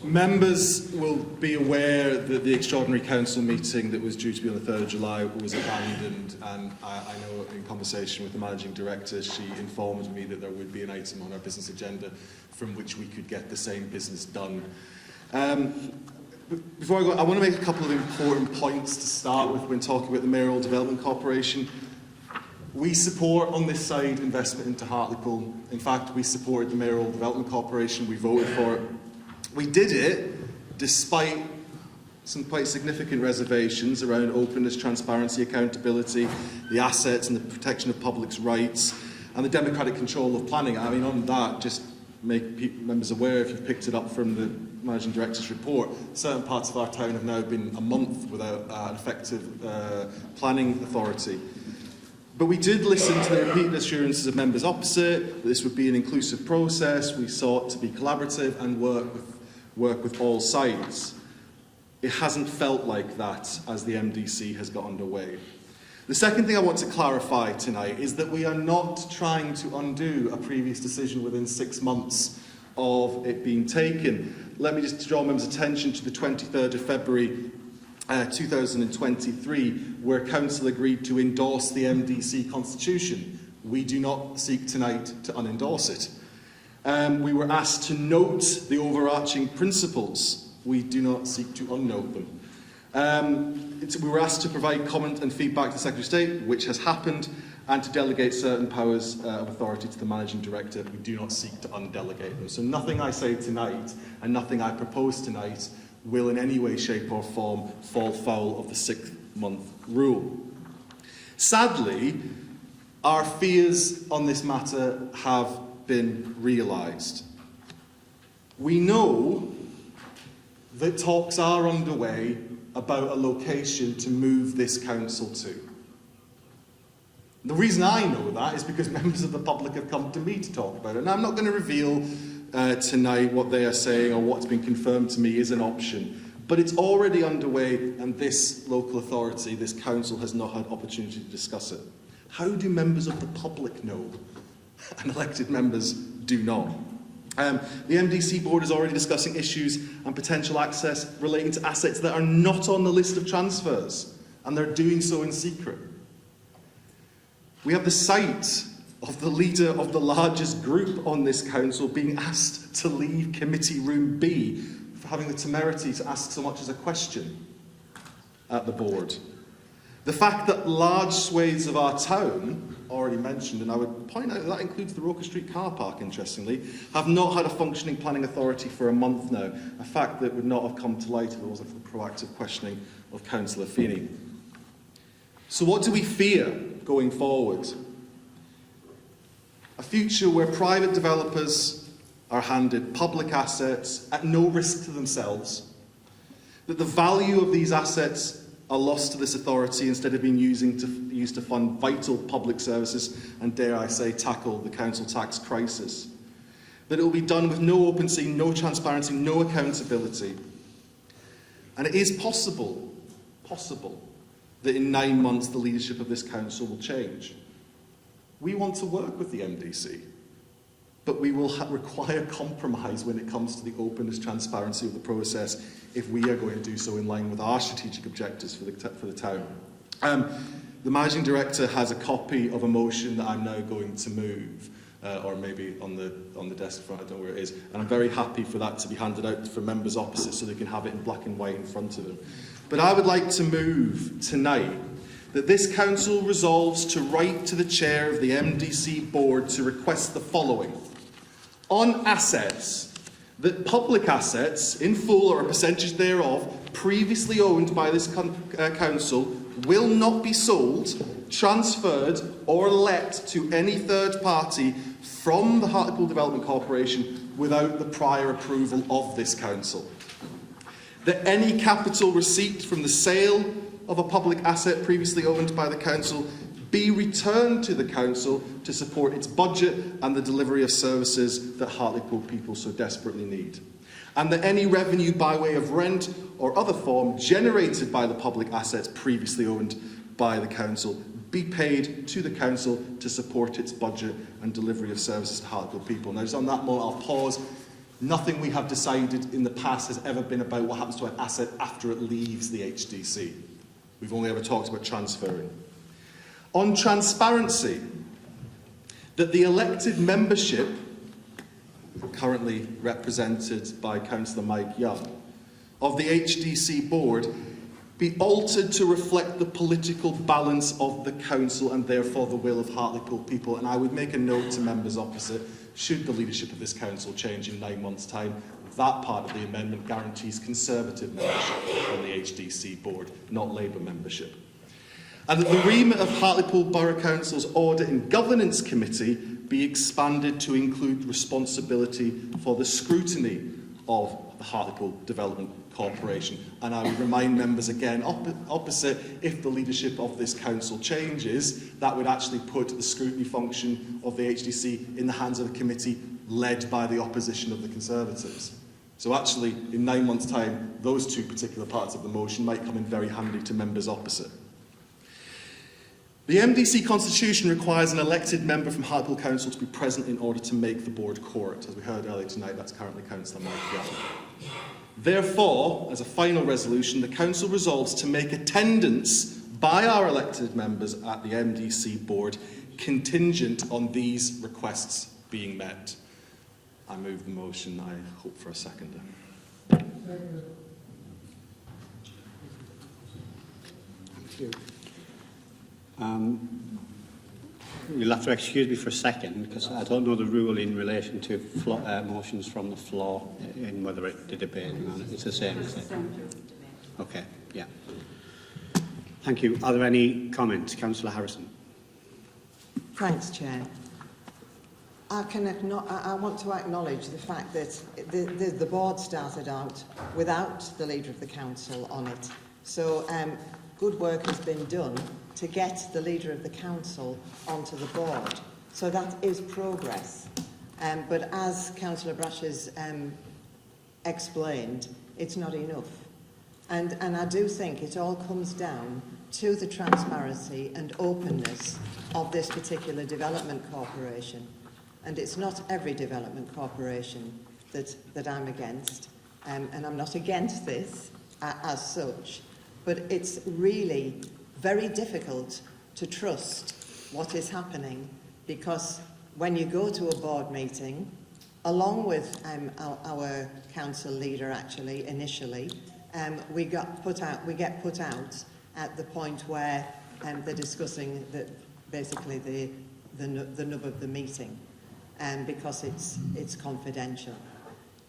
Members will be aware that the extraordinary council meeting that was due to be on the 3rd of July was abandoned, and I know in conversation with the managing director, she informed me that there would be an item on our business agenda from which we could get the same business done. Before I go, I want to make a couple of important points to start with when talking about the Mayoral Development Corporation. We support, on this side, investment into Hartlepool. In fact, we supported the Mayoral Development Corporation. We voted for it. We did it despite some quite significant reservations around openness, transparency, accountability, the assets and the protection of public's rights, and the democratic control of planning. I mean, on that, just make members aware, if you've picked it up from the Managing Director's report, certain parts of our town have now been a month without an effective planning authority. But we did listen to the repeated assurances of members opposite that this would be an inclusive process. We sought to be collaborative and work with all sides. It hasn't felt like that as the MDC has got underway. The second thing I want to clarify tonight is that we are not trying to undo a previous decision within 6 months of it being taken. Let me just draw members' attention to the 23rd of February 2023, where Council agreed to endorse the MDC constitution. We do not seek tonight to unendorse it. We were asked to note the overarching principles. We do not seek to unnote them. We were asked to provide comment and feedback to the Secretary of State, which has happened, and to delegate certain powers of authority to the Managing Director. We do not seek to undelegate them. So nothing I say tonight and nothing I propose tonight will in any way, shape or form fall foul of the 6-month rule. Sadly, our fears on this matter have been realised. We know that talks are underway about a location to move this council to. The reason I know that is because members of the public have come to me to talk about it. And I'm not going to reveal tonight what they are saying or what's been confirmed to me is an option. But it's already underway, and this local authority, this council, has not had opportunity to discuss it. How do members of the public know? And elected members do not. The MDC board is already discussing issues and potential access relating to assets that are not on the list of transfers, and they're doing so in secret. We have the sight of the leader of the largest group on this council being asked to leave Committee Room B for having the temerity to ask so much as a question at the board. The fact that large swathes of our town, already mentioned, and I would point out that includes the Roker Street car park, interestingly, have not had a functioning planning authority for a month now, a fact that would not have come to light if it wasn't for the proactive questioning of Councillor Feeney. So what do we fear going forward? A future where private developers are handed public assets at no risk to themselves, that the value of these assets are lost to this authority instead of being used to fund vital public services and, dare I say, tackle the council tax crisis. That it will be done with no open seeing, no transparency, no accountability. And it is possible that in 9 months the leadership of this council will change. We want to work with the MDC, but we will require compromise when it comes to the openness, transparency of the process if we are going to do so in line with our strategic objectives for the town. The Managing Director has a copy of a motion that I'm now going to move, or maybe on the desk in front, I don't know where it is, and I'm very happy for that to be handed out for members opposite so they can have it in black and white in front of them. But I would like to move tonight that this council resolves to write to the chair of the MDC board to request the following. On assets, that public assets, in full or a percentage thereof, previously owned by this council, will not be sold, transferred or let to any third party from the Hartlepool Development Corporation without the prior approval of this council. That any capital receipt from the sale of a public asset previously owned by the council be returned to the council to support its budget and the delivery of services that Hartlepool people so desperately need. And that any revenue by way of rent or other form generated by the public assets previously owned by the council be paid to the council to support its budget and delivery of services to Hartlepool people. Now, just on that moment, I'll pause. Nothing we have decided in the past has ever been about what happens to an asset after it leaves the HDC. We've only ever talked about transferring. On transparency, that the elected membership, currently represented by Councillor Mike Young, of the HDC board be altered to reflect the political balance of the council and therefore the will of Hartlepool people. And I would make a note to members opposite, should the leadership of this council change in 9 months' time, that part of the amendment guarantees Conservative membership on the HDC board, not Labour membership. And that the remit of Hartlepool Borough Council's Audit and Governance Committee be expanded to include responsibility for the scrutiny of the Hartlepool Development Corporation. And I would remind members again, opposite, if the leadership of this council changes, that would actually put the scrutiny function of the HDC in the hands of a committee led by the opposition of the Conservatives. So actually, in 9 months' time, those two particular parts of the motion might come in very handy to members opposite. The MDC constitution requires an elected member from Hartlepool Council to be present in order to make the board quorate. As we heard earlier tonight, that's currently Councillor Mike Young. Therefore, as a final resolution, the Council resolves to make attendance by our elected members at the MDC board contingent on these requests being met. I move the motion. I hope for a seconder. Thank you. You'll have to excuse me for a second because I don't know the rule in relation to motions from the floor in whether the debate on it. It's the same, is it? Okay, yeah. Thank you. Are there any comments? Councillor Harrison. Thanks, Chair. I want to acknowledge the fact that the board started out without the leader of the council on it. So good work has been done to get the leader of the council onto the board. So that is progress. But as Councillor Brash has explained, it's not enough. And I do think it all comes down to the transparency and openness of this particular development corporation. And it's not every development corporation that I'm against. And I'm not against this as such. But it's really very difficult to trust what is happening because when you go to a board meeting, along with our council leader actually initially, we get put out at the point where they're discussing basically the nub of the meeting, because it's confidential.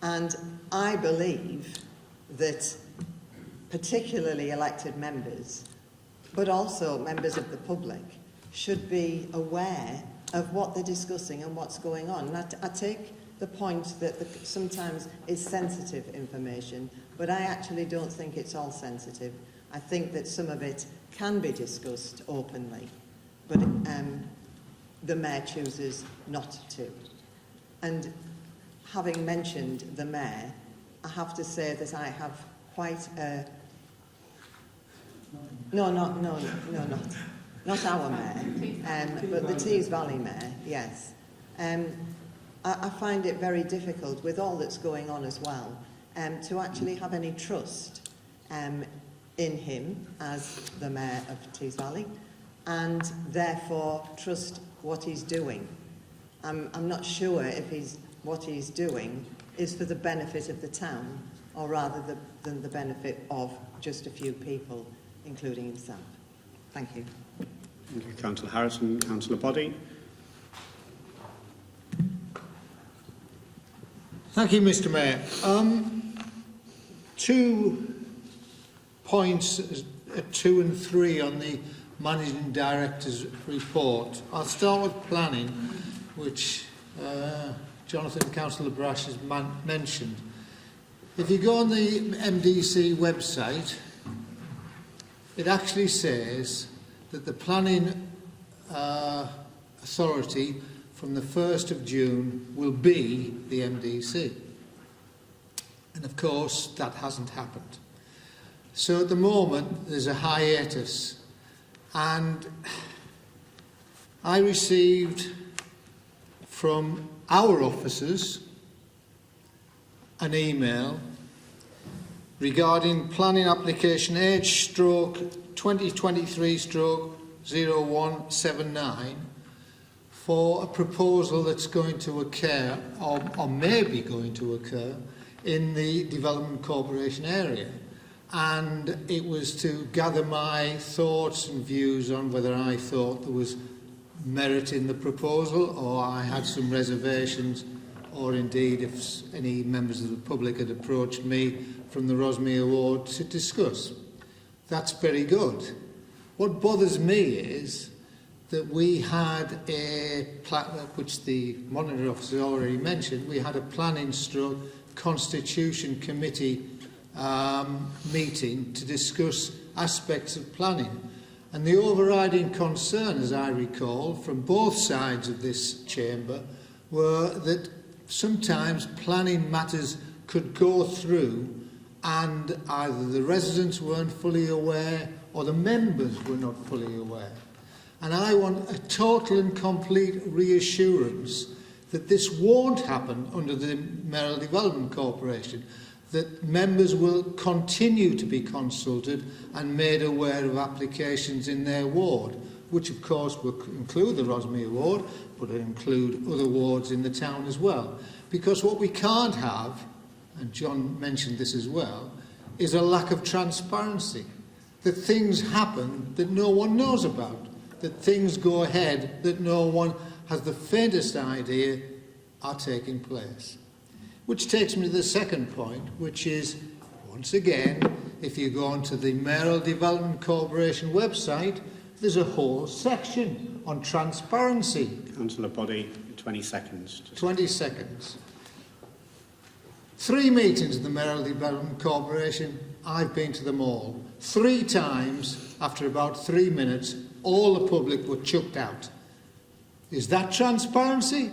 And I believe that particularly elected members, but also members of the public, should be aware of what they're discussing and what's going on. And I take the point that sometimes it's sensitive information, but I actually don't think it's all sensitive. I think that some of it can be discussed openly, but the Mayor chooses not to. And having mentioned the Mayor, I have to say that I have quite a... No, not our Mayor, but the Tees Valley Mayor, yes. I find it very difficult, with all that's going on as well, to actually have any trust in him as the Mayor of Tees Valley, and therefore trust what he's doing. I'm not sure if what he's doing is for the benefit of the town, or rather than the benefit of just a few people, including himself. Thank you. Thank you, Councillor Harrison. Councillor Boddy. Thank you, Mr. Mayor. 2 points, 2 and 3 on the Managing Director's report. I'll start with planning, which Jonathan, Councillor Brash has mentioned. If you go on the MDC website, it actually says that the planning authority from the 1st of June will be the MDC. And of course, that hasn't happened. So at the moment, there's a hiatus. And I received from our officers an email regarding planning application H/2023/0179 for a proposal that's going to occur, or may be going to occur, in the Development Corporation area. And it was to gather my thoughts and views on whether I thought there was merit in the proposal, or I had some reservations, or indeed if any members of the public had approached me from the Rosmere Award to discuss. That's very good. What bothers me is that we had which the Monitor Officer already mentioned, we had a planning stroke Constitution Committee meeting to discuss aspects of planning. And the overriding concern, as I recall, from both sides of this chamber, were that sometimes planning matters could go through and either the residents weren't fully aware or the members were not fully aware. And I want a total and complete reassurance that this won't happen under the Mayoral Development Corporation, that members will continue to be consulted and made aware of applications in their ward, which of course will include the Rosmere ward, but will include other wards in the town as well. Because what we can't have, and John mentioned this as well, is a lack of transparency. That things happen that no one knows about, that things go ahead that no one has the faintest idea are taking place. Which takes me to the second point, which is, once again, if you go onto the Mayoral Development Corporation website, there's a whole section on transparency. Councillor Boddy, 20 seconds. 20 seconds. 3 meetings of the Mayoral Development Corporation, I've been to them all. 3 times, after about 3 minutes, all the public were chucked out. Is that transparency?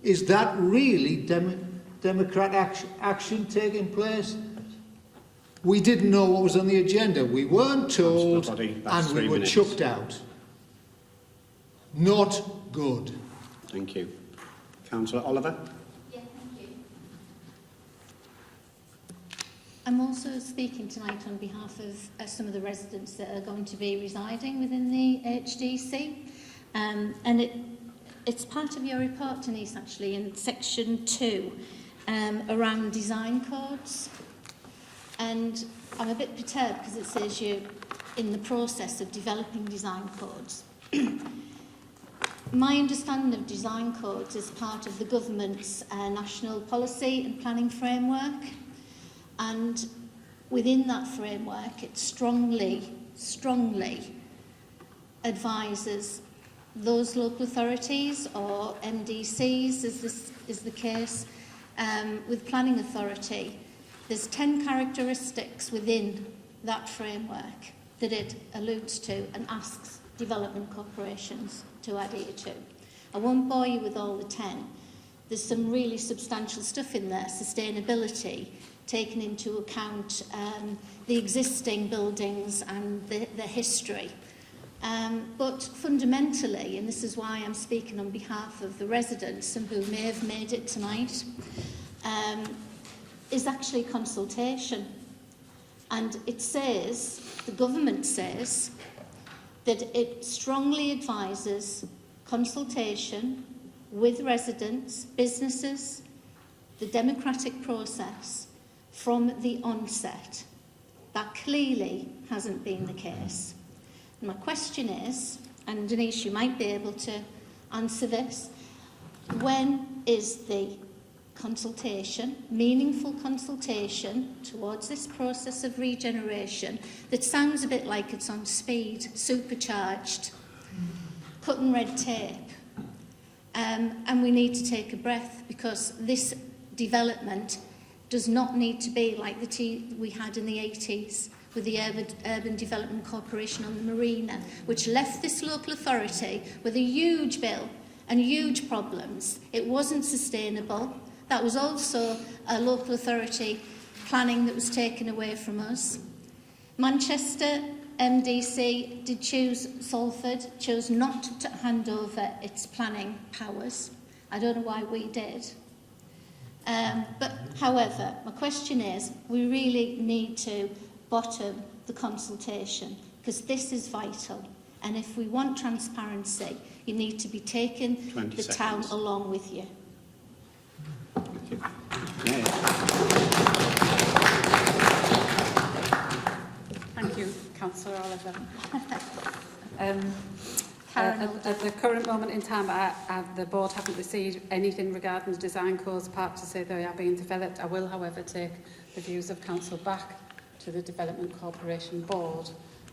Is that really democratic action taking place? We didn't know what was on the agenda. We weren't told, and we were chucked out. Not good. Thank you. Councillor Oliver. Yeah, thank you. I'm also speaking tonight on behalf of some of the residents that are going to be residing within the HDC. And it's part of your report, Denise, actually, in section 2, around design codes. And I'm a bit perturbed because it says in the process of developing design codes. My understanding of design codes is part of the government's national policy and planning framework, and within that framework it strongly advises those local authorities, or MDCs as this is the case, with planning authority. There's 10 characteristics within that framework that it alludes to and asks development corporations to adhere to. I won't bore you with all the 10. There's some really substantial stuff in there: sustainability, taking into account the existing buildings and the history. But fundamentally, and this is why I'm speaking on behalf of the residents and who may have made it tonight, is actually consultation. And it says, the government says, that it strongly advises consultation with residents, businesses, the democratic process from the onset. That clearly hasn't been the case. And my question is, and Denise, you might be able to answer this, when is the consultation, meaningful consultation towards this process of regeneration that sounds a bit like it's on speed, supercharged, cutting red tape, and we need to take a breath, because this development does not need to be like the tea we had in the 80s with the Urban Development Corporation on the Marina, which left this local authority with a huge bill and huge problems. It wasn't sustainable. That was also a local authority planning that was taken away from us. Manchester MDC did choose Salford, chose not to hand over its planning powers. I don't know why we did. But however, my question is, we really need to bottom the consultation, because this is vital. And if we want transparency, you need to be taking the town along with you. Thank you, Councillor Oliver. At the current moment in time, the board haven't received anything regarding the design codes, apart to say they are being developed. I will, however, take the views of council back to the Development Corporation Board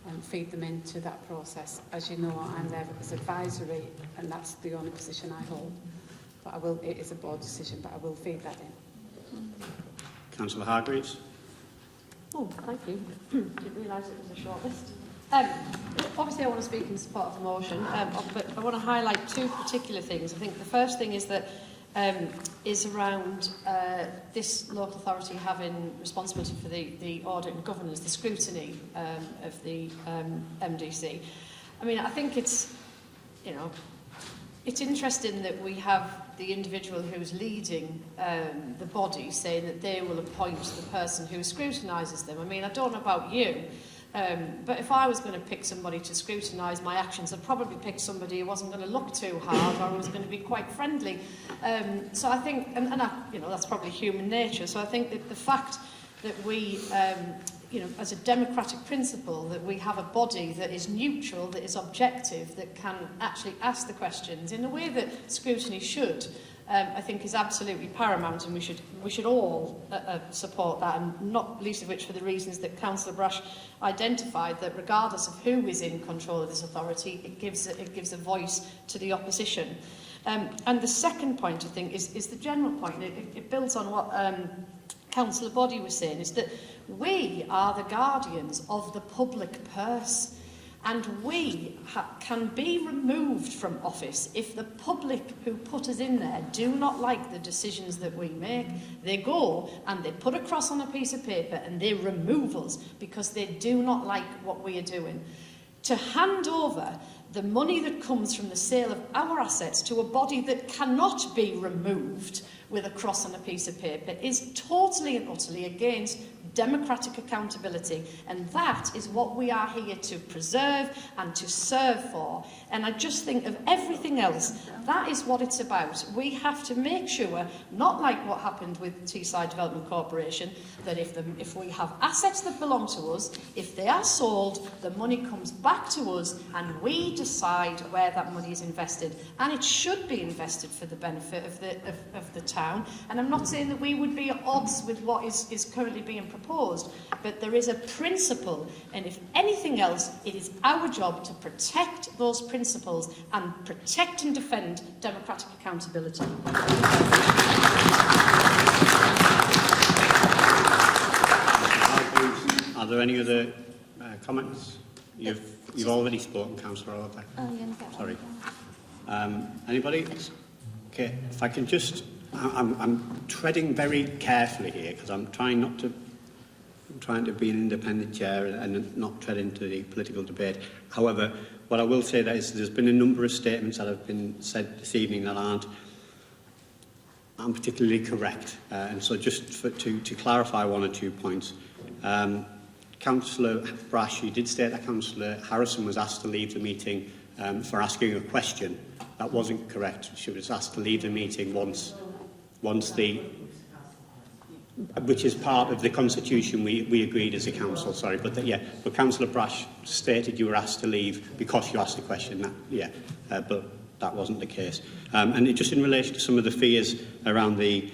and feed them into that process. As you know, I'm there as advisory, and that's the only position I hold. But it is a board decision, but I will feed that in. Councillor Hargreaves. Oh, thank you. Didn't realise it was a short list. Obviously, I want to speak in support of the motion, but I want to highlight two particular things. I think the first thing is that is around this local authority having responsibility for the audit and governance, the scrutiny of the MDC. I mean, I think it's, it's interesting that we have the individual who's leading the body saying that they will appoint the person who scrutinises them. I mean, I don't know about you, but if I was going to pick somebody to scrutinise my actions, I'd probably pick somebody who wasn't going to look too hard or who was going to be quite friendly. So I think, and that's probably human nature. So I think that the fact that we, as a democratic principle, that we have a body that is neutral, that is objective, that can actually ask the questions in a way that scrutiny should, I think is absolutely paramount, and we should all support that, and not least of which for the reasons that Councillor Brash identified, that regardless of who is in control of this authority, it gives a voice to the opposition. And the second point, I think, is the general point. It builds on what Councillor Boddy was saying, is that we are the guardians of the public purse, and we can be removed from office if the public who put us in there do not like the decisions that we make. They go and they put a cross on a piece of paper and they remove us because they do not like what we are doing. To hand over the money that comes from the sale of our assets to a body that cannot be removed with a cross on a piece of paper is totally and utterly against democratic accountability, and that is what we are here to preserve and to serve for. And I just think of everything else, that is what it's about. We have to make sure, not like what happened with Teesside Development Corporation, that if we have assets that belong to us, if they are sold, the money comes back to us and we decide where that money is invested. And it should be invested for the benefit of the town. And I'm not saying that we would be at odds with what is currently being proposed, but there is a principle, and if anything else, it is our job to protect those principles and protect and defend democratic accountability. Are there any other comments? You've already spoken, Councillor Oliver. Oh, yeah, sorry. Anybody? Okay, if I can just, I'm treading very carefully here because I'm trying to be an independent chair and not tread into the political debate. However, what I will say is there's been a number of statements that have been said this evening that aren't particularly correct. And so just to clarify one or 2 points. Councillor Brash, you did state that Councillor Harrison was asked to leave the meeting for asking a question. That wasn't correct. She was asked to leave the meeting once which is part of the constitution we agreed as a council, sorry, but Councillor Brash stated you were asked to leave because you asked a question, but that wasn't the case. And just in relation to some of the fears around the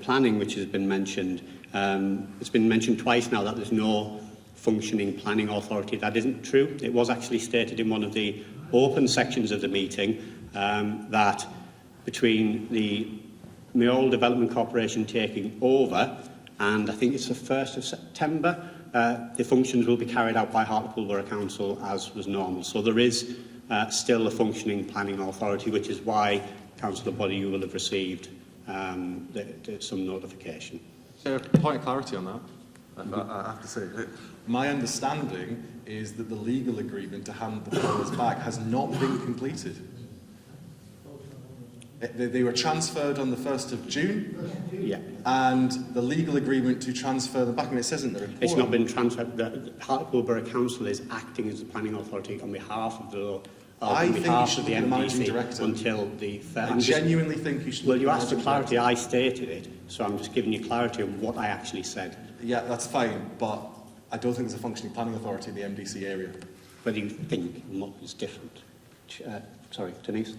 planning which has been mentioned, it's been mentioned twice now that there's no functioning planning authority. That isn't true. It was actually stated in one of the open sections of the meeting that between the Mayoral Development Corporation taking over, and I think it's the 1st of September, the functions will be carried out by Hartlepool Borough Council as was normal. So there is still a functioning planning authority, which is why, Councillor Body, you will have received some notification. So, a point of clarity on that, I have to say. My understanding is that the legal agreement to hand the powers back has not been completed. They were transferred on the 1st of June, and the legal agreement to transfer them back, and it says in the report... It's not been transferred. The Hartlepool Borough Council is acting as the planning authority on behalf of the managing director until the... I genuinely think you should... Well, you asked for clarity. I stated it, so I'm just giving you clarity on what I actually said. Yeah, that's fine, but I don't think there's a functioning planning authority in the MDC area. What do you think? What is different? Sorry, Denise?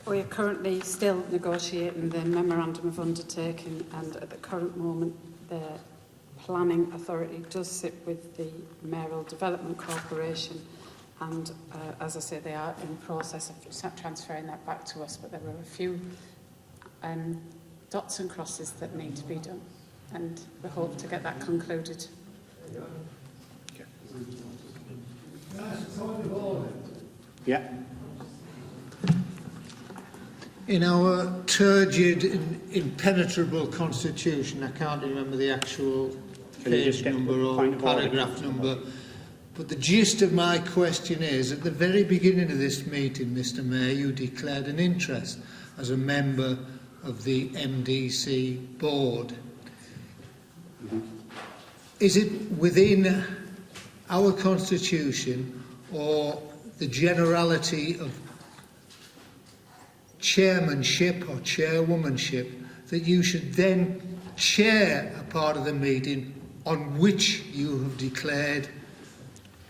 We are currently still negotiating the Memorandum of Undertaking, and at the current moment the planning authority does sit with the Mayoral Development Corporation, and as I say, they are in the process of transferring that back to us, but there were a few dots and crosses that need to be done, and we hope to get that concluded. Yeah. In our turgid, impenetrable constitution, I can't remember the actual page number or paragraph number, but the gist of my question is, at the very beginning of this meeting, Mr Mayor, you declared an interest as a member of the MDC board. Is it within our constitution or the generality of chairmanship or chairwomanship that you should then chair a part of the meeting on which you have declared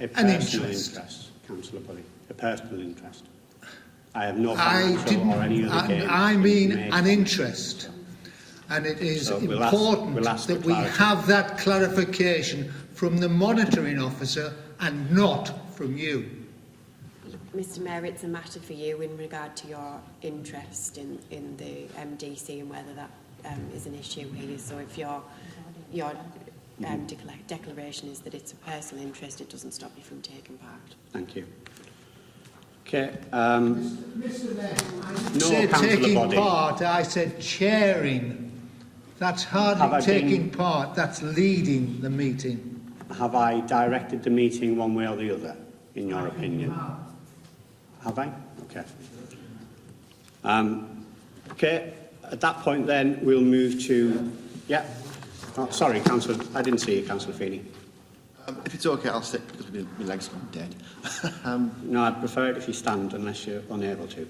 an interest? Councillor Bully, a personal interest. I have no financial or any other gain. I mean an interest. And it is important that we have that clarification from the monitoring officer and not from you. Mr Mayor, it's a matter for you in regard to your interest in the MDC and whether that is an issue here. So if your declaration is that it's a personal interest, it doesn't stop you from taking part. Thank you. Okay. Mr Mayor, I didn't say taking part, I said chairing. That's hardly taking part, that's leading the meeting. Have I directed the meeting one way or the other? in your opinion? Have I? Okay. Okay, at that point then, we'll move to... Yeah. Oh, sorry, Councillor. I didn't see you, Councillor Feeney. If it's okay, I'll sit because my legs gone dead. No, I'd prefer it if you stand unless you're unable to.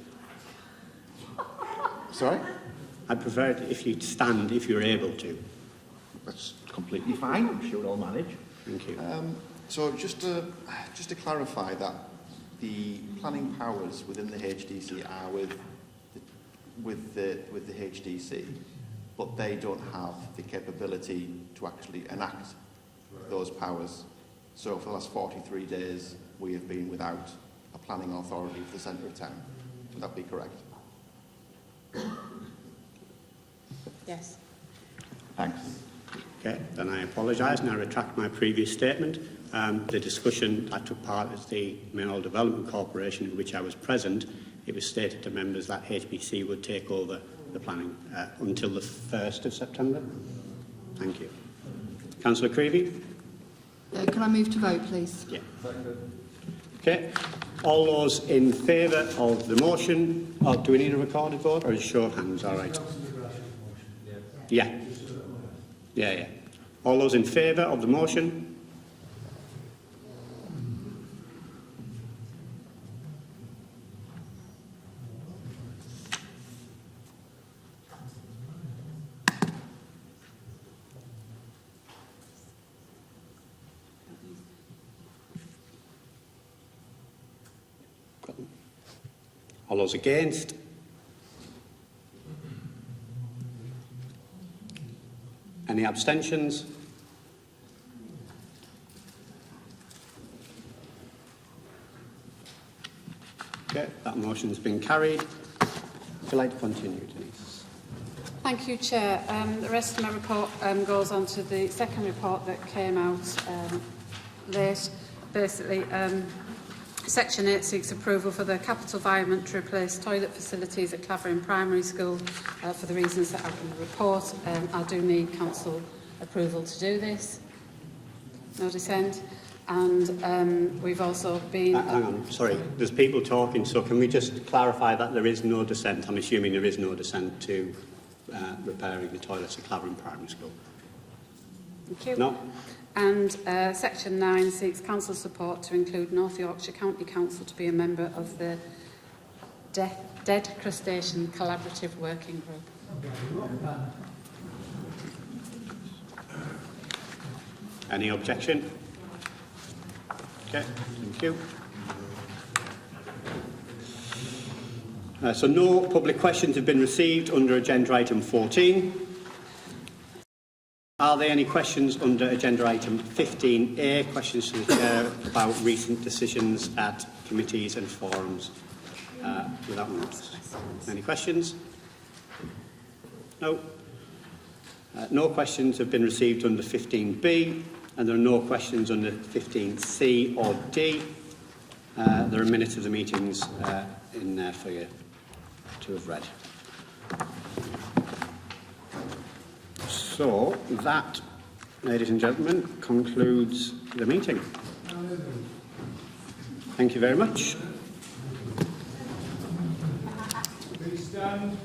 Sorry? I'd prefer it if you stand if you're able to. That's completely fine. I'm sure I'll manage. Thank you. So just to clarify that the planning powers within the HDC are with the HDC, but they don't have the capability to actually enact those powers. So for the last 43 days, we have been without a planning authority for the centre of town. Would that be correct? Yes. Thanks. Okay, then I apologise and I retract my previous statement. The discussion I took part as the Mayoral Development Corporation, in which I was present, it was stated to members that HBC would take over the planning until the 1st of September. Thank you. Councillor Creevy? Can I move to vote, please? Yeah. Okay. All those in favour of the motion, do we need a recorded vote or a show of hands? All right. Yeah. Yeah. All those in favour of the motion? All those against? Any abstentions? Okay, that motion has been carried. Would you like to continue, Denise? Thank you, Chair. The rest of my report goes on to the second report that came out late. Basically, Section 8 seeks approval for the capital environment to replace toilet facilities at Clavering Primary School for the reasons set out in the report. I do need council approval to do this. No dissent. And we've also been... hang on, sorry, there's people talking, so can we just clarify that there is no dissent? I'm assuming there is no dissent to repairing the toilets at Clavering Primary School. Thank you. No? And Section 9 seeks council support to include North Yorkshire County Council to be a member of the Dead Crustacean Collaborative Working Group. Any objection? Okay, thank you. So no public questions have been received under agenda item 14. Are there any questions under agenda item 15A? Questions to the Chair about recent decisions at committees and forums? Without notice. Any questions? No. No questions have been received under 15B, and there are no questions under 15C or D. There are minutes of the meetings in there for you to have read. So that, ladies and gentlemen, concludes the meeting. Thank you very much. Please stand.